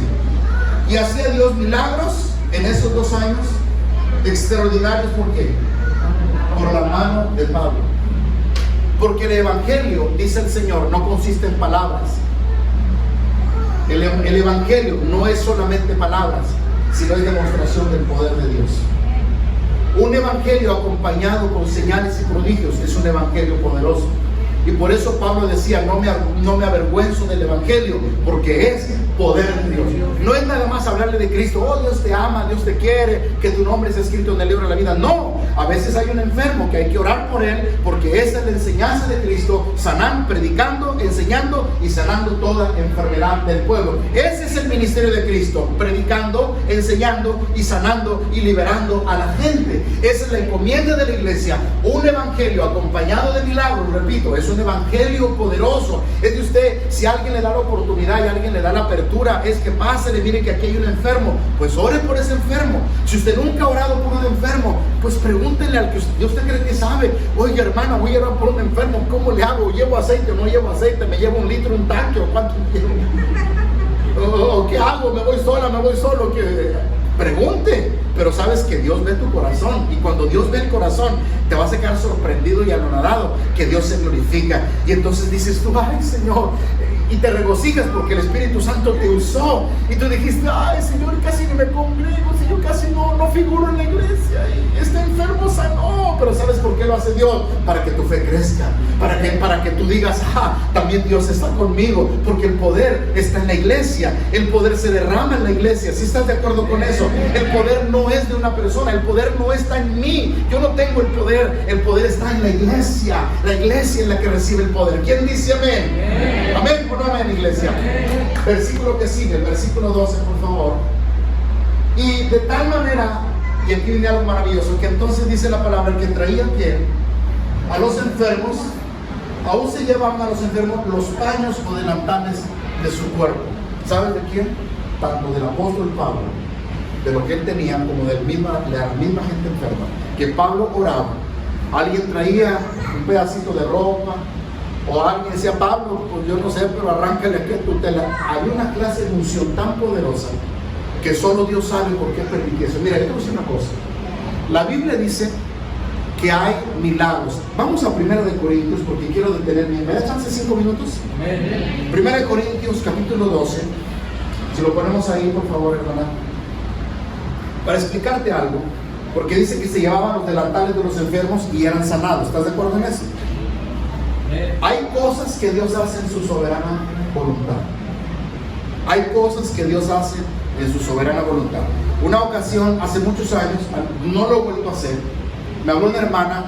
Y hacía Dios milagros en esos 2 años extraordinarios. ¿Por qué? Por la mano de Pablo. Porque el Evangelio, dice el Señor, no consiste en palabras. El Evangelio no es solamente palabras, sino es demostración del poder de Dios. Un Evangelio acompañado con señales y prodigios es un Evangelio poderoso. Y por eso Pablo decía, no me avergüenzo del Evangelio, porque es poder de Dios. No es nada más hablarle de Cristo, oh, Dios te ama, Dios te quiere, que tu nombre es escrito en el libro de la vida. No, a veces hay un enfermo que hay que orar por él, porque esa es la enseñanza de Cristo, sanando, predicando, enseñando y sanando toda enfermedad del pueblo. Ese es el ministerio de Cristo, predicando, enseñando y sanando y liberando a la gente. Esa es la encomienda de la iglesia, un evangelio acompañado de milagros. Repito, es un evangelio poderoso. Es de usted, si alguien le da la oportunidad y alguien le da la apertura, es que pásele, mire que aquí hay un enfermo, pues ore por ese enfermo. Si usted nunca ha orado por un enfermo, pues pregúntenle al que usted cree que sabe. Oye, hermana, voy a orar por un enfermo, ¿cómo le hago? ¿Llevo aceite o no llevo aceite? ¿Me llevo 1 litro, un tanque o cuánto llevo? ¿O qué hago? ¿Me voy sola? ¿Me voy solo? pregunte, pero sabes que Dios ve tu corazón, y cuando Dios ve el corazón te vas a quedar sorprendido y anonadado que Dios se glorifica, y entonces dices tú, ay Señor, y te regocijas porque el Espíritu Santo te usó, y tú dijiste, ay Señor, casi ni me congrego, Señor, casi no figuro en la iglesia, y este enfermo sanó. Pero ¿sabes por qué lo hace Dios? Para que tu fe crezca, para que tú digas, también Dios está conmigo, porque el poder está en la iglesia, el poder se derrama en la iglesia. ¿Sí estás de acuerdo con eso? El poder no es de una persona, el poder no está en mí, yo no tengo el poder está en la iglesia es la que recibe el poder. ¿Quién dice amén? Amén, por no amén, iglesia. Versículo que sigue, el versículo 12, por favor. Y de tal manera, y aquí viene algo maravilloso, que entonces dice la palabra, que traía piel a los enfermos, aún se llevaban a los enfermos los paños o delantales de su cuerpo. ¿Sabes de quién? Tanto del apóstol Pablo, de lo que él tenía, como de la misma gente enferma. Que Pablo oraba, alguien traía un pedacito de ropa, o alguien decía, Pablo, pues yo no sé, pero arráncale aquí a tu tela. Había una clase de unción tan poderosa que solo Dios sabe por qué permitió eso. Mira, yo te voy a decir una cosa. La Biblia dice que hay milagros. Vamos a 1 Corintios, porque quiero detenerme. ¿Me da chance 5 minutos? 1 Corintios capítulo 12. Si lo ponemos ahí, por favor, hermana, para explicarte algo, porque dice que se llevaban los delantales de los enfermos y eran sanados. ¿Estás de acuerdo en eso? Hay cosas que Dios hace en su soberana voluntad. Hay cosas que Dios hace en su soberana voluntad. Una ocasión, hace muchos años, no lo he vuelto a hacer, me habló una hermana,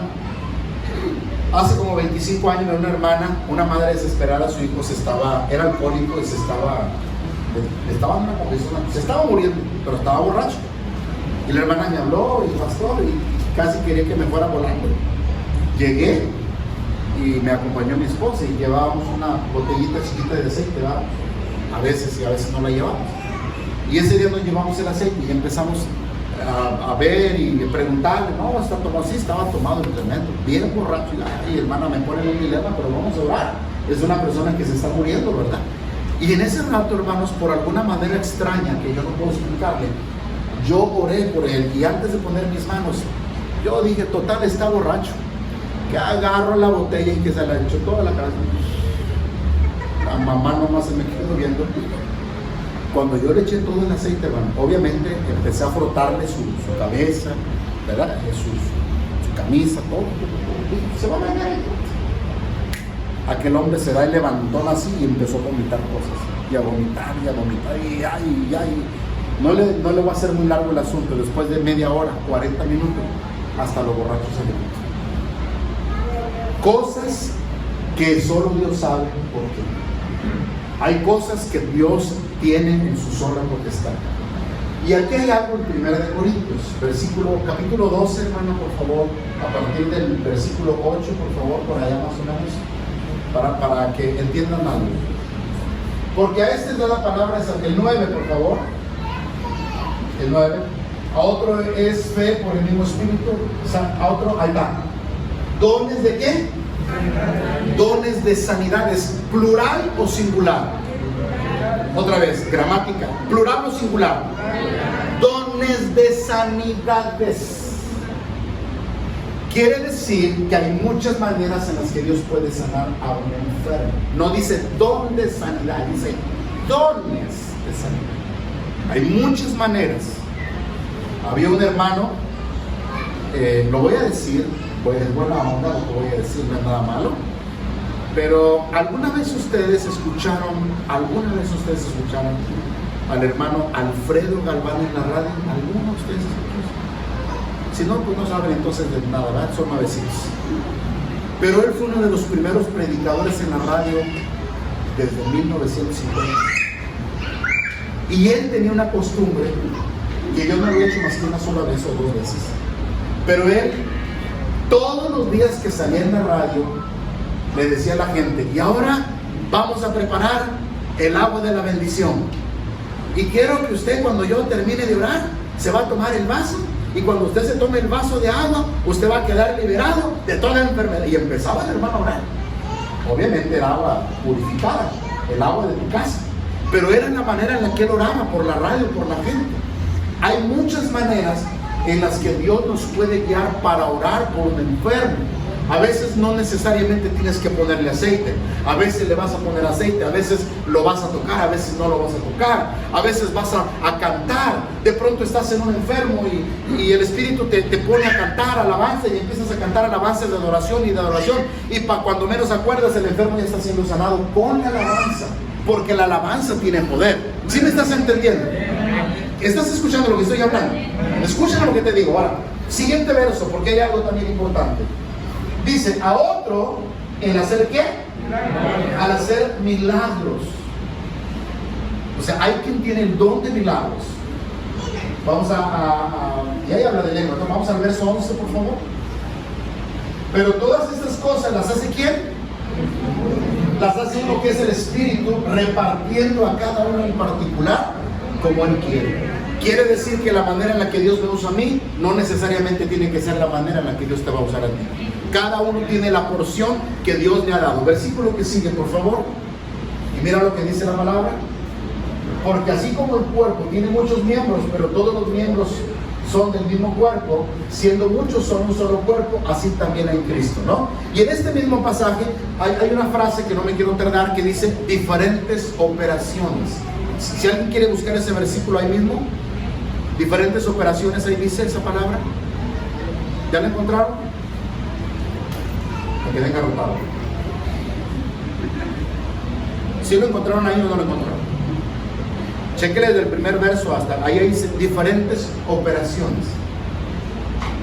hace como 25 años, una hermana, una madre desesperada, su hijo era alcohólico y se estaba muriendo, pero estaba borracho. Y la hermana me habló, y pastor, y casi quería que me fuera volando. Llegué y me acompañó mi esposa y llevábamos una botellita chiquita de aceite, ¿verdad? A veces y a veces no la llevamos. Y ese día nos llevamos el aceite y empezamos a ver y preguntarle, no, está tomado, sí, estaba tomado el tremendo, bien borracho, y hermana, me pone en un dilema, pero vamos a orar. Es una persona que se está muriendo, ¿verdad? Y en ese rato, hermanos, por alguna manera extraña que yo no puedo explicarle, yo oré por él, y antes de poner mis manos, yo dije, total, está borracho, que agarro la botella y que se la echo toda la cabeza. La mamá nomás se me quedó viendo. Cuando yo le eché todo el aceite, hermano, obviamente empecé a frotarle su cabeza, ¿verdad? Su camisa, todo. Se va a bañar. Aquel hombre se da y levantó así y empezó a vomitar cosas. Y a vomitar, y ay. No le voy a hacer muy largo el asunto. Después de media hora, 40 minutos, hasta los borrachos se le quitan. Cosas que solo Dios sabe por qué. Hay cosas que Dios tiene en su sola potestad. Y aquí hay algo en 1 Corintios, capítulo 12, hermano, por favor, a partir del versículo 8, por favor, por allá más o menos, para que entiendan algo. Porque a este da la palabra, el 9, por favor. El 9. A otro es fe por el mismo Espíritu. A otro, ahí va. ¿Dones de qué? Dones de sanidades, plural o singular. Otra vez, gramática, plural o singular. Dones de sanidades. Quiere decir que hay muchas maneras en las que Dios puede sanar a un enfermo. No dice don de sanidad, dice dones de sanidad. Hay muchas maneras. Había un hermano, lo voy a decir, pues es buena onda lo que voy a decir, no es nada malo, pero ¿alguna vez ustedes escucharon al hermano Alfredo Galván en la radio? ¿Alguno de ustedes escuchó? Si no, pues no saben entonces de nada, ¿verdad? Son nuevecitos. Pero él fue uno de los primeros predicadores en la radio desde 1950. Y él tenía una costumbre que yo no había hecho más que una sola vez o 2 veces. Pero él, todos los días que salía en la radio, le decía a la gente, y ahora vamos a preparar el agua de la bendición. Y quiero que usted, cuando yo termine de orar, se va a tomar el vaso, y cuando usted se tome el vaso de agua, usted va a quedar liberado de toda enfermedad. Y empezaba el hermano a orar. Obviamente era agua purificada, el agua de tu casa. Pero era la manera en la que él oraba, por la radio, por la gente. Hay muchas maneras en las que Dios nos puede guiar para orar por un enfermo. A veces no necesariamente tienes que ponerle aceite. A veces le vas a poner aceite, a veces lo vas a tocar, a veces no lo vas a tocar. A veces vas a cantar. De pronto estás en un enfermo y el Espíritu te pone a cantar alabanza y empiezas a cantar alabanzas de adoración y de adoración. Y cuando menos acuerdas, el enfermo ya está siendo sanado con la alabanza. Porque la alabanza tiene poder. ¿Sí me estás entendiendo? ¿Estás escuchando lo que estoy hablando? Escucha lo que te digo. Ahora, siguiente verso, porque hay algo también importante. Dice, a otro, ¿en hacer qué? Al hacer milagros. O sea, hay quien tiene el don de milagros. Vamos y ahí habla de lengua, ¿no? Vamos al verso 11, por favor. Pero todas estas cosas las hace ¿quién? Las hace uno que es el Espíritu, repartiendo a cada uno en particular como Él quiere. Quiere decir que la manera en la que Dios me usa a mí no necesariamente tiene que ser la manera en la que Dios te va a usar a ti. Cada uno tiene la porción que Dios le ha dado. Versículo que sigue, por favor. Y mira lo que dice la palabra. Porque así como el cuerpo tiene muchos miembros, pero todos los miembros son del mismo cuerpo, siendo muchos son un solo cuerpo, así también hay Cristo, ¿no? Y en este mismo pasaje hay una frase que no me quiero tardar que dice diferentes operaciones. Si alguien quiere buscar ese versículo ahí mismo, diferentes operaciones, ahí dice esa palabra. ¿Ya lo encontraron? Me quedé engarrotado. ¿Sí lo encontraron ahí o no lo encontraron? Chequenle desde el primer verso hasta ahí dice diferentes operaciones.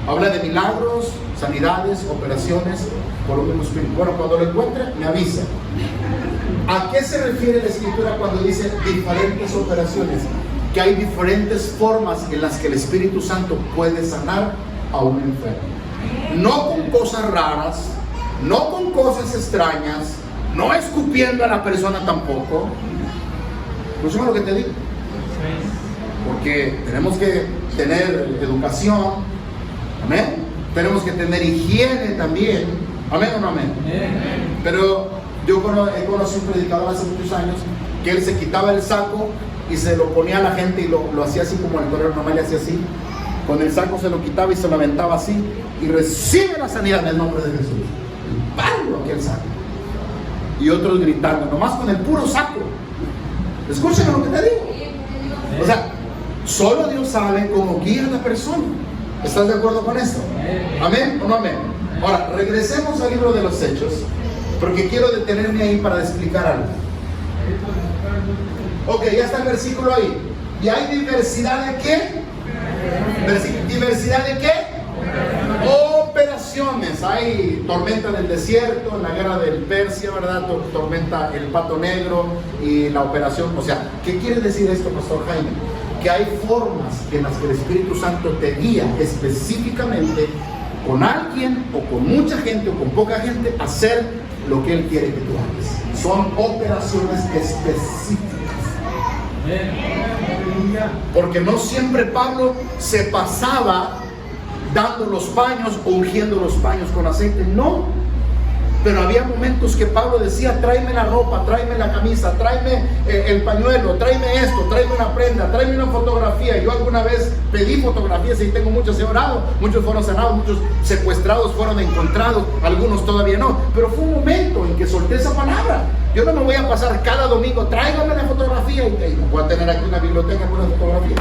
Habla de milagros, sanidades, operaciones por un mismo espíritu. Bueno, cuando lo encuentre, me avisa. ¿A qué se refiere la Escritura cuando dice diferentes operaciones? Que hay diferentes formas en las que el Espíritu Santo puede sanar a un enfermo. No con cosas raras, no con cosas extrañas, no escupiendo a la persona tampoco. Escúchame lo que te digo. Porque tenemos que tener educación, amén. Tenemos que tener higiene también, amén o no amén. Pero yo he conocido un predicador hace muchos años que él se quitaba el saco y se lo ponía a la gente y lo hacía así como el torero normal le hacía así. Con el saco se lo quitaba y se lo aventaba así y recibe la sanidad en el nombre de Jesús. Y ¡palo! Aquel saco. Y otros gritando, nomás con el puro saco. Escuchen lo que te digo. O sea, solo Dios sabe cómo guía a la persona. ¿Estás de acuerdo con esto? ¿Amén o no amén? Ahora, regresemos al libro de los Hechos, porque quiero detenerme ahí para explicar algo. Ok, ya está el versículo ahí. ¿Y hay diversidad de qué? ¿Diversidad de qué? Operaciones. Hay tormenta del desierto, en la guerra del Persia, ¿verdad? Tormenta el pato negro y la operación. O sea, ¿qué quiere decir esto, Pastor Jaime? Que hay formas en las que el Espíritu Santo te guía específicamente con alguien o con mucha gente o con poca gente a hacer lo que Él quiere que tú hagas. Son operaciones específicas. Porque no siempre Pablo se pasaba dando los paños o ungiendo los paños con aceite, no. Pero había momentos que Pablo decía, tráeme la ropa, tráeme la camisa, tráeme el pañuelo, tráeme esto, tráeme una prenda, tráeme una fotografía. Yo alguna vez pedí fotografías y tengo muchas, he orado, muchos fueron sanados, muchos secuestrados fueron encontrados, algunos todavía no. Pero fue un momento en que solté esa palabra. Yo no me voy a pasar cada domingo, tráigame la fotografía y voy a tener aquí una biblioteca con una fotografía.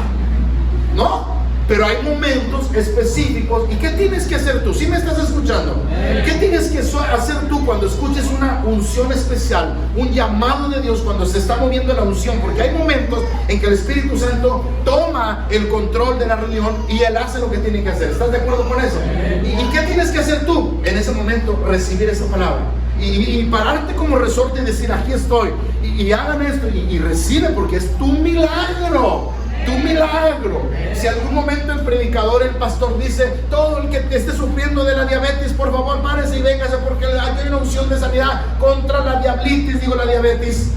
No. Pero hay momentos específicos. ¿Y qué tienes que hacer tú? ¿Sí me estás escuchando? ¿Qué tienes que hacer tú cuando escuches una unción especial? Un llamado de Dios cuando se está moviendo la unción. Porque hay momentos en que el Espíritu Santo toma el control de la reunión y Él hace lo que tiene que hacer. ¿Estás de acuerdo con eso? ¿Y qué tienes que hacer tú? En ese momento recibir esa palabra. Y pararte como resorte y decir, aquí estoy. Y hagan esto y recibe, porque es tu milagro. Tu milagro. Si algún momento el predicador, el pastor dice, todo el que te esté sufriendo de la diabetes, por favor párese y véngase, porque hay una unción de sanidad contra la diabetes, la diabetes.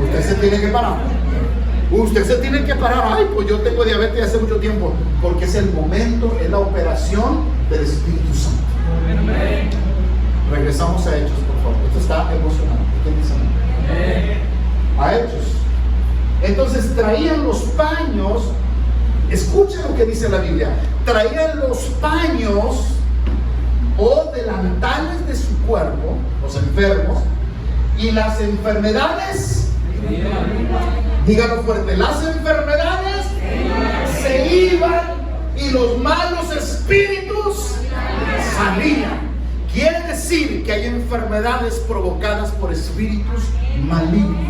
Usted se tiene que parar. Usted se tiene que parar. Ay, pues yo tengo diabetes hace mucho tiempo. Porque es el momento, es la operación del Espíritu Santo. Regresamos a Hechos, por favor. Esto está emocionante. ¿Quién dice? A Hechos. Entonces traían los paños Escuchen lo que dice la Biblia. Traían los paños o delantales de su cuerpo, los enfermos, y las enfermedades, díganlo fuerte, las enfermedades se iban y los malos espíritus salían. Quiere decir que hay enfermedades provocadas por espíritus malignos.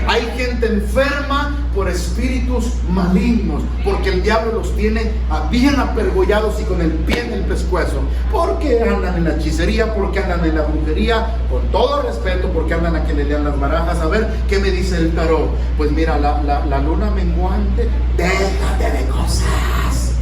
Hay gente enferma por espíritus malignos, porque el diablo los tiene bien apergollados y con el pie en el pescuezo, porque andan en la hechicería, porque andan en la brujería, con todo respeto, porque andan a que le lean las barajas. A ver, ¿qué me dice el tarot? Pues mira, la luna menguante, déjate de cosas,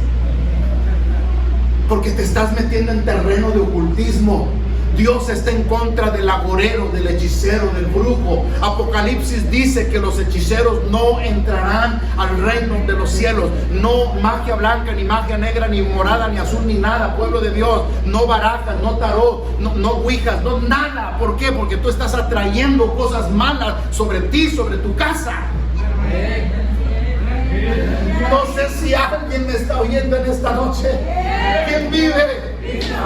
porque te estás metiendo en terreno de ocultismo. Dios está en contra del agorero, del hechicero, del brujo. Apocalipsis dice que los hechiceros no entrarán al reino de los cielos. No magia blanca, ni magia negra, ni morada, ni azul, ni nada. Pueblo de Dios, no barajas, no tarot, no ouijas, no nada. ¿Por qué? Porque tú estás atrayendo cosas malas sobre ti, sobre tu casa. No sé si alguien me está oyendo en esta noche. ¿Quién vive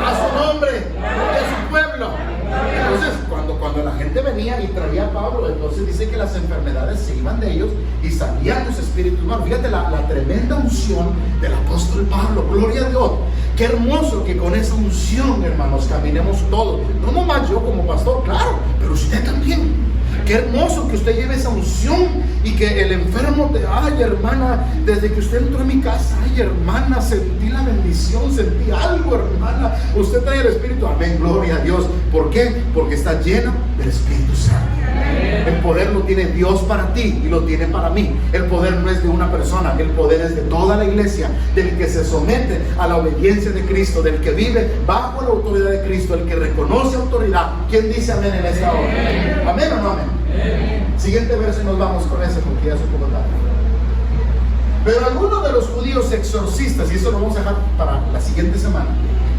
a su nombre y a su pueblo? Entonces cuando la gente venía y traía a Pablo, entonces dice que las enfermedades se iban de ellos y salían los espíritus malos. Fíjate la tremenda unción del apóstol Pablo. Gloria a Dios. Qué hermoso que con esa unción, hermanos, caminemos todos. No nomás yo como pastor, claro, pero usted también. Qué hermoso que usted lleve esa unción y que el enfermo te, ay hermana, desde que usted entró en mi casa, ay hermana, sentí la bendición, sentí algo, hermana. Usted trae el Espíritu, amén, gloria a Dios. ¿Por qué? Porque está lleno del Espíritu Santo. El poder lo tiene Dios para ti y lo tiene para mí. El poder no es de una persona, el poder es de toda la iglesia, del que se somete a la obediencia de Cristo, del que vive bajo la autoridad de Cristo, el que reconoce autoridad. ¿Quién dice amén en esta hora? ¿Amén o no amén? Siguiente verso y nos vamos con ese porque ya es un poco tarde. Pero algunos de los judíos exorcistas, y eso lo vamos a dejar para la siguiente semana,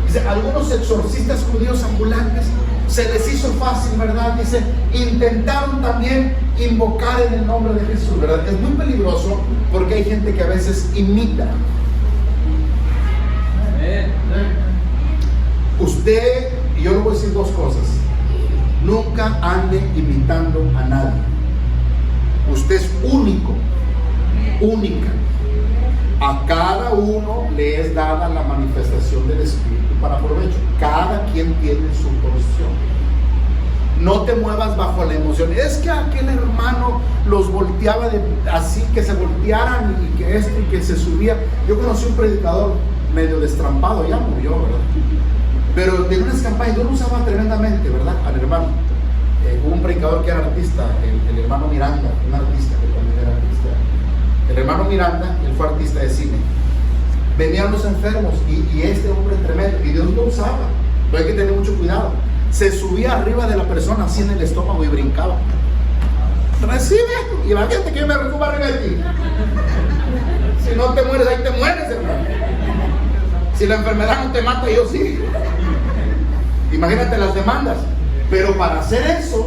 dice, algunos exorcistas judíos ambulantes se les hizo fácil, ¿verdad? Dice, intentaron también invocar en el nombre de Jesús, ¿verdad? Es muy peligroso porque hay gente que a veces imita. Usted, y yo le voy a decir dos cosas: nunca ande imitando a nadie. Usted es único, única. A cada uno le es dada la manifestación del Espíritu para provecho. Cada quien tiene su porción. No te muevas bajo la emoción. Es que aquel hermano los volteaba así, que se voltearan y que esto y que se subía. Yo conocí un predicador medio destrampado, ya murió, ¿verdad? Pero de unas campañas yo lo usaba tremendamente, ¿verdad? Al hermano. Hubo un predicador que era artista, el hermano Miranda, un artista que también era artista. El hermano Miranda, él fue artista de cine. Venían los enfermos y este hombre tremendo, y Dios lo usaba, pero hay que tener mucho cuidado. Se subía arriba de la persona así en el estómago y brincaba. Recibe, y imagínate que yo me resubo arriba de ti. Si no te mueres, ahí te mueres, hermano. Si la enfermedad no te mata, yo sí. Imagínate las demandas. Pero para hacer eso,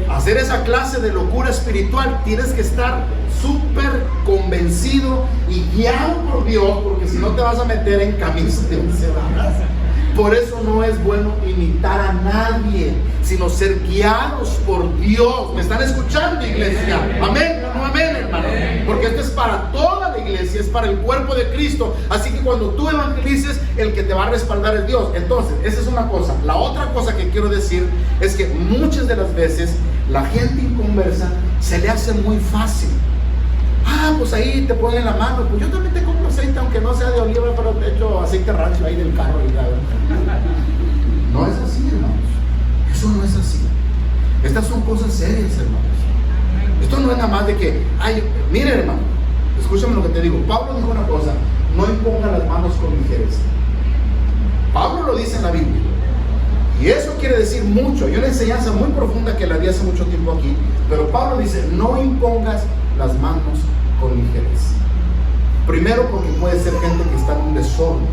hacer esa clase de locura espiritual, tienes que estar súper convencido y guiado por Dios, porque si no te vas a meter en camisas de once varas. Por eso no es bueno imitar a nadie, sino ser guiados por Dios. ¿Me están escuchando, iglesia? Amén, no amén, hermano. Porque esto es para toda la iglesia, es para el cuerpo de Cristo. Así que cuando tú evangelices, el que te va a respaldar es Dios. Entonces, esa es una cosa. La otra cosa que quiero decir es que muchas de las veces la gente inconversa se le hace muy fácil. Ah, pues ahí te ponen la mano. Pues yo también te compro aceite, aunque no sea de oliva, pero te echo aceite rancho ahí del carro. No es así, hermanos. Eso no es así. Estas son cosas serias, hermanos. Esto no es nada más de que, ay, mire, hermano, escúchame lo que te digo. Pablo dijo una cosa: no imponga las manos con ligereza. Pablo lo dice en la Biblia. Y eso quiere decir mucho. Hay una enseñanza muy profunda que la di hace mucho tiempo aquí. Pero Pablo dice, no impongas las manos con ligereza. Primero, porque puede ser gente que está en un desorden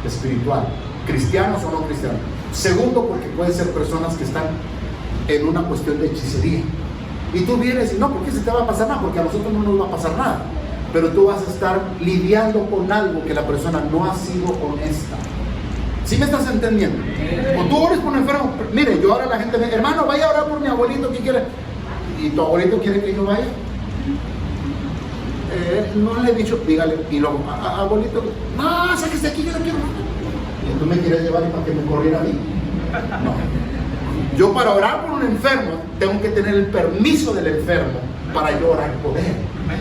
espiritual, cristianos o no cristianos. Segundo, porque pueden ser personas que están en una cuestión de hechicería. Y tú vienes y no, ¿por qué se te va a pasar nada? Porque a nosotros no nos va a pasar nada. pero tú vas a estar lidiando con algo que la persona no ha sido honesta. ¿Sí me estás entendiendo? O tú ores por un enfermo. Mire, yo ahora la gente me dice, hermano, vaya a orar por mi abuelito, ¿qué quiere? ¿Y tu abuelito quiere que yo vaya? No le he dicho, dígale, y luego, abuelito, no, sáquese aquí, yo no quiero. ¿Y tú me quieres llevar para que me corriera a mí? No. Yo para orar por un enfermo tengo que tener el permiso del enfermo para yo orar por él.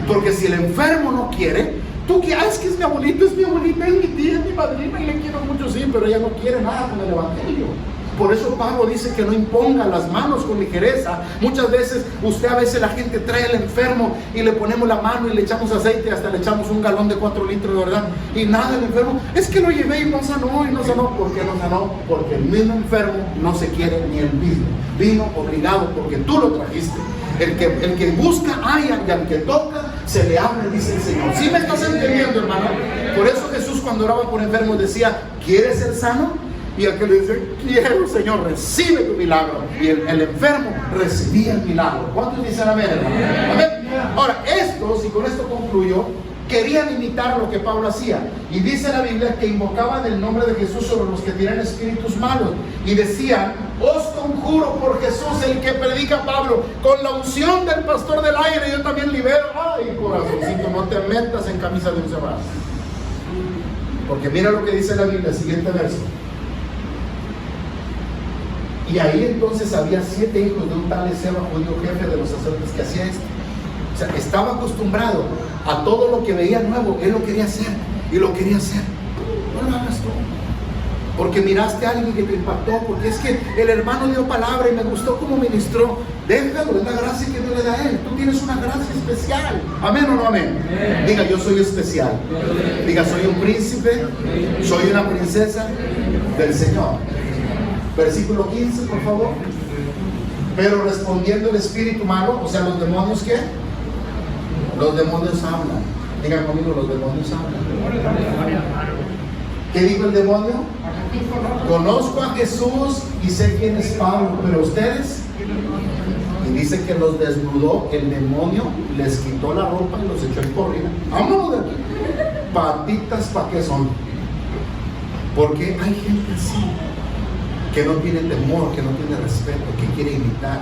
Porque si el enfermo no quiere, tú que es que es mi abuelita, es mi tía, es mi madrina y le quiero mucho, sí, pero ella no quiere nada con el evangelio. Por eso Pablo dice que no imponga las manos con ligereza. Muchas veces, a veces la gente trae al enfermo y le ponemos la mano y le echamos aceite, hasta le echamos un galón de 4 litros, de verdad. Y nada, el enfermo, es que lo llevé y no sanó, y no sanó. ¿Por qué no sanó? Porque el mismo enfermo no se quiere ni el mismo. Vino obligado porque tú lo trajiste. El que busca, halla, y al que toca, se le abre, dice el Señor. ¿Sí me estás entendiendo, hermano? Por eso Jesús, cuando oraba por enfermos, decía, ¿quieres ser sano? Y al que le dice, quiero, Señor, recibe tu milagro. Y el enfermo recibía el milagro. ¿Cuántos dicen amén, hermano? Amén. Ahora, estos, y con esto concluyo, querían imitar lo que Pablo hacía. Y dice la Biblia que invocaban el nombre de Jesús sobre los que tienen espíritus malos. Y decían, os conjuro por Jesús, el que predica Pablo, con la unción del pastor del aire, yo también libero. Ay, corazoncito, no te metas en camisa de 11 varas. Porque mira lo que dice la Biblia, el siguiente verso. Y ahí entonces había 7 hijos de un tal Ezeba, judío jefe de los sacerdotes, que hacía esto. O sea, estaba acostumbrado a todo lo que veía nuevo. Él lo quería hacer y lo quería hacer. No lo hagas tú, porque miraste a alguien que te impactó, porque es que el hermano dio palabra y me gustó cómo ministró. Déjalo, es la gracia que Dios le da a él. Tú tienes una gracia especial. ¿Amén o no amén? Diga, yo soy especial. Diga, soy un príncipe, soy una princesa del Señor. Versículo 15, por favor. Pero respondiendo el espíritu malo, o sea, los demonios, ¿qué? Los demonios hablan. Digan conmigo, los demonios hablan. ¿Qué dijo el demonio? Conozco a Jesús y sé quién es Pablo, pero ustedes. Y dice que los desnudó el demonio, les quitó la ropa y los echó en corrida. Vámonos de aquí. Patitas, ¿para qué son? Porque hay gente así, que no tiene temor, que no tiene respeto, que quiere imitar.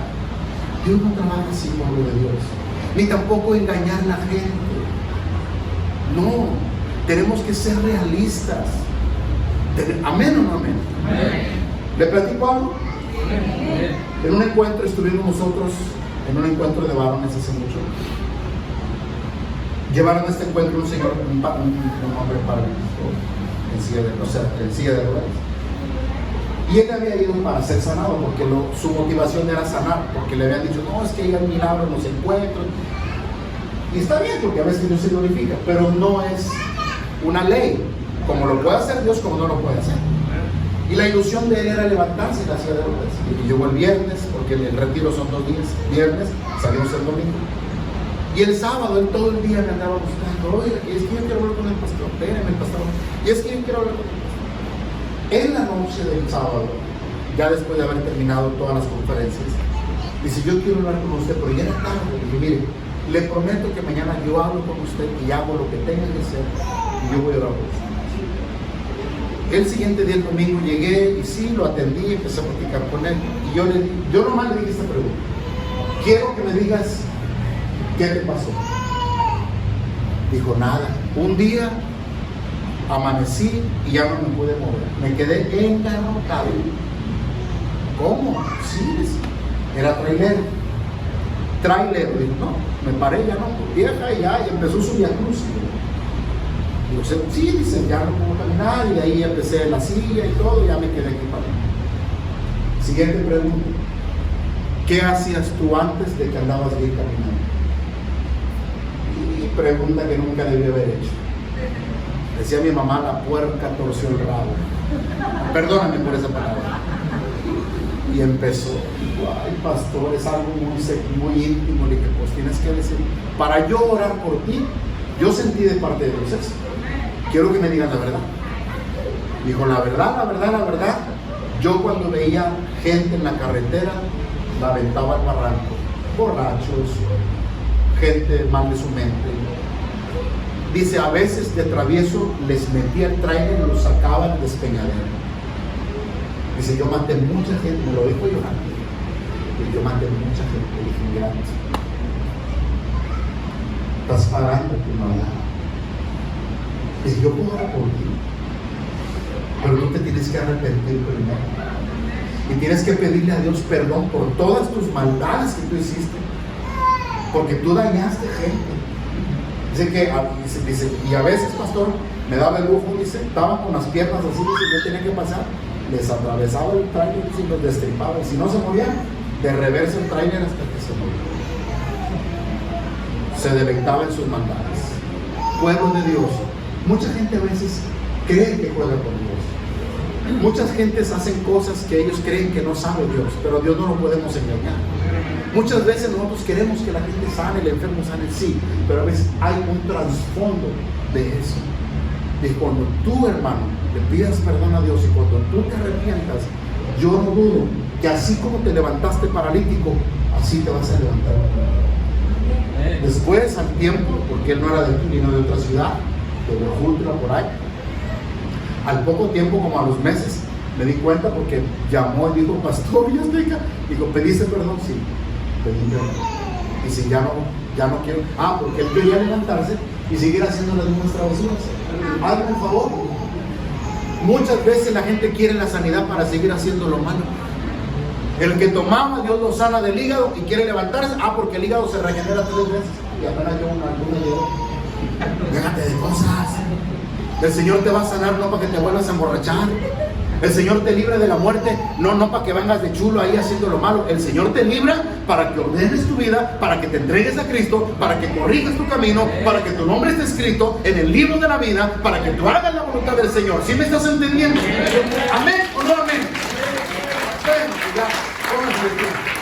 Dios no trabaja así, pueblo de Dios. Ni tampoco engañar a la gente. No, tenemos que ser realistas. ¿Amén o no amén? ¿Le platico algo? En un encuentro estuvimos nosotros, en un encuentro de varones hace mucho. Llevaron a este encuentro un señor, un hombre paralítico, en silla de ruedas. Y él había ido para ser sanado, porque su motivación era sanar, porque le habían dicho, no, es que hay milagros en los encuentros. Y está bien, porque a veces Dios se glorifica, pero no es una ley, como lo puede hacer Dios, como no lo puede hacer. Y la ilusión de él era levantarse en la silla de ruedas. Y llegó el viernes, porque el retiro son 2 días, viernes, salimos el domingo. Y el sábado, él todo el día me andaba buscando, oye, es que yo quiero hablar con el pastor, espérame el pastor, y es que yo quiero hablar con el pastor. En la noche del sábado, ya después de haber terminado todas las conferencias, dice, yo quiero hablar con usted, pero ya era tarde. Le dije, mire, le prometo que mañana yo hablo con usted y hago lo que tenga que hacer y yo voy a hablar con usted. El siguiente día, el domingo, llegué y sí, lo atendí, empecé a platicar con él. Y yo nomás le dije esta pregunta: quiero que me digas qué te pasó. Dijo, nada. Un día amanecí y ya no me pude mover. Me quedé engarrotado. ¿Cómo? Sí, era trailero. Dijo, no, me paré, ya no, vieja, y ya, y empezó su viacruz. Digo, sí, dice, ya no puedo caminar, y ahí empecé la silla y todo, y ya me quedé aquí parado. Siguiente pregunta: ¿qué hacías tú antes de que andabas bien caminando? Y pregunta que nunca debí haber hecho. Decía mi mamá, la puerca torció el rabo. Perdóname por esa palabra. Y empezó, ay pastor, es algo muy íntimo. Le dije, pues tienes que decir, para yo orar por ti, yo sentí de parte de Dios eso. Quiero que me digan la verdad. Dijo, la verdad, yo cuando veía gente en la carretera, la aventaba al barranco. Borrachos, gente mal de su mente, Dice, a veces de travieso les metía el trailer y los sacaba del despeñadero. Dice, yo maté mucha gente, me lo dijo Johanna. Yo maté mucha gente, dije, gracias. Estás pagando tu maldad. Dice, yo puedo orar por ti, pero tú te tienes que arrepentir primero. Y tienes que pedirle a Dios perdón por todas tus maldades que tú hiciste, porque tú dañaste gente. Dice que, dice, y a veces, pastor, me daba el lujo, dice, estaban con las piernas así, dice, yo tenía que pasar, les atravesaba el tráiler y los destripaba, y si no se morían, de reversa el tráiler hasta que se morían. Se deleitaba en sus maldades. Pueblo de Dios, mucha gente a veces cree que juega con Dios. Muchas gentes hacen cosas que ellos creen que no sabe Dios, pero Dios no lo podemos engañar. Muchas veces nosotros queremos que la gente sane, el enfermo sane, sí, pero a veces hay un trasfondo de eso. Y cuando tú, hermano, le pidas perdón a Dios y cuando tú te arrepientas, yo no dudo que así como te levantaste paralítico, así te vas a levantar. Después, al tiempo, porque él no era de aquí, vino de otra ciudad, de Ultra, por ahí. Al poco tiempo, como a los meses, me di cuenta porque llamó y dijo, pastor, ya estoy acá. Digo, ¿pediste perdón? Sí, pedí perdón. Y si ya no quiero. Porque él quería levantarse y seguir haciendo las mismas travesuras. Hazme un favor. Muchas veces la gente quiere la sanidad para seguir haciendo lo malo. El que tomaba, Dios lo sana del hígado y quiere levantarse. Porque el hígado se regenera 3 veces. Y apenas yo alguna llegó. Déjate de cosas. El Señor te va a sanar no para que te vuelvas a emborrachar. El Señor te libra de la muerte, no para que vengas de chulo ahí haciendo lo malo. El Señor te libra para que ordenes tu vida, para que te entregues a Cristo, para que corrijas tu camino, para que tu nombre esté escrito en el libro de la vida, para que tú hagas la voluntad del Señor. ¿Sí me estás entendiendo? ¿Amén o no amén? Ven, ya, pónganse de pie.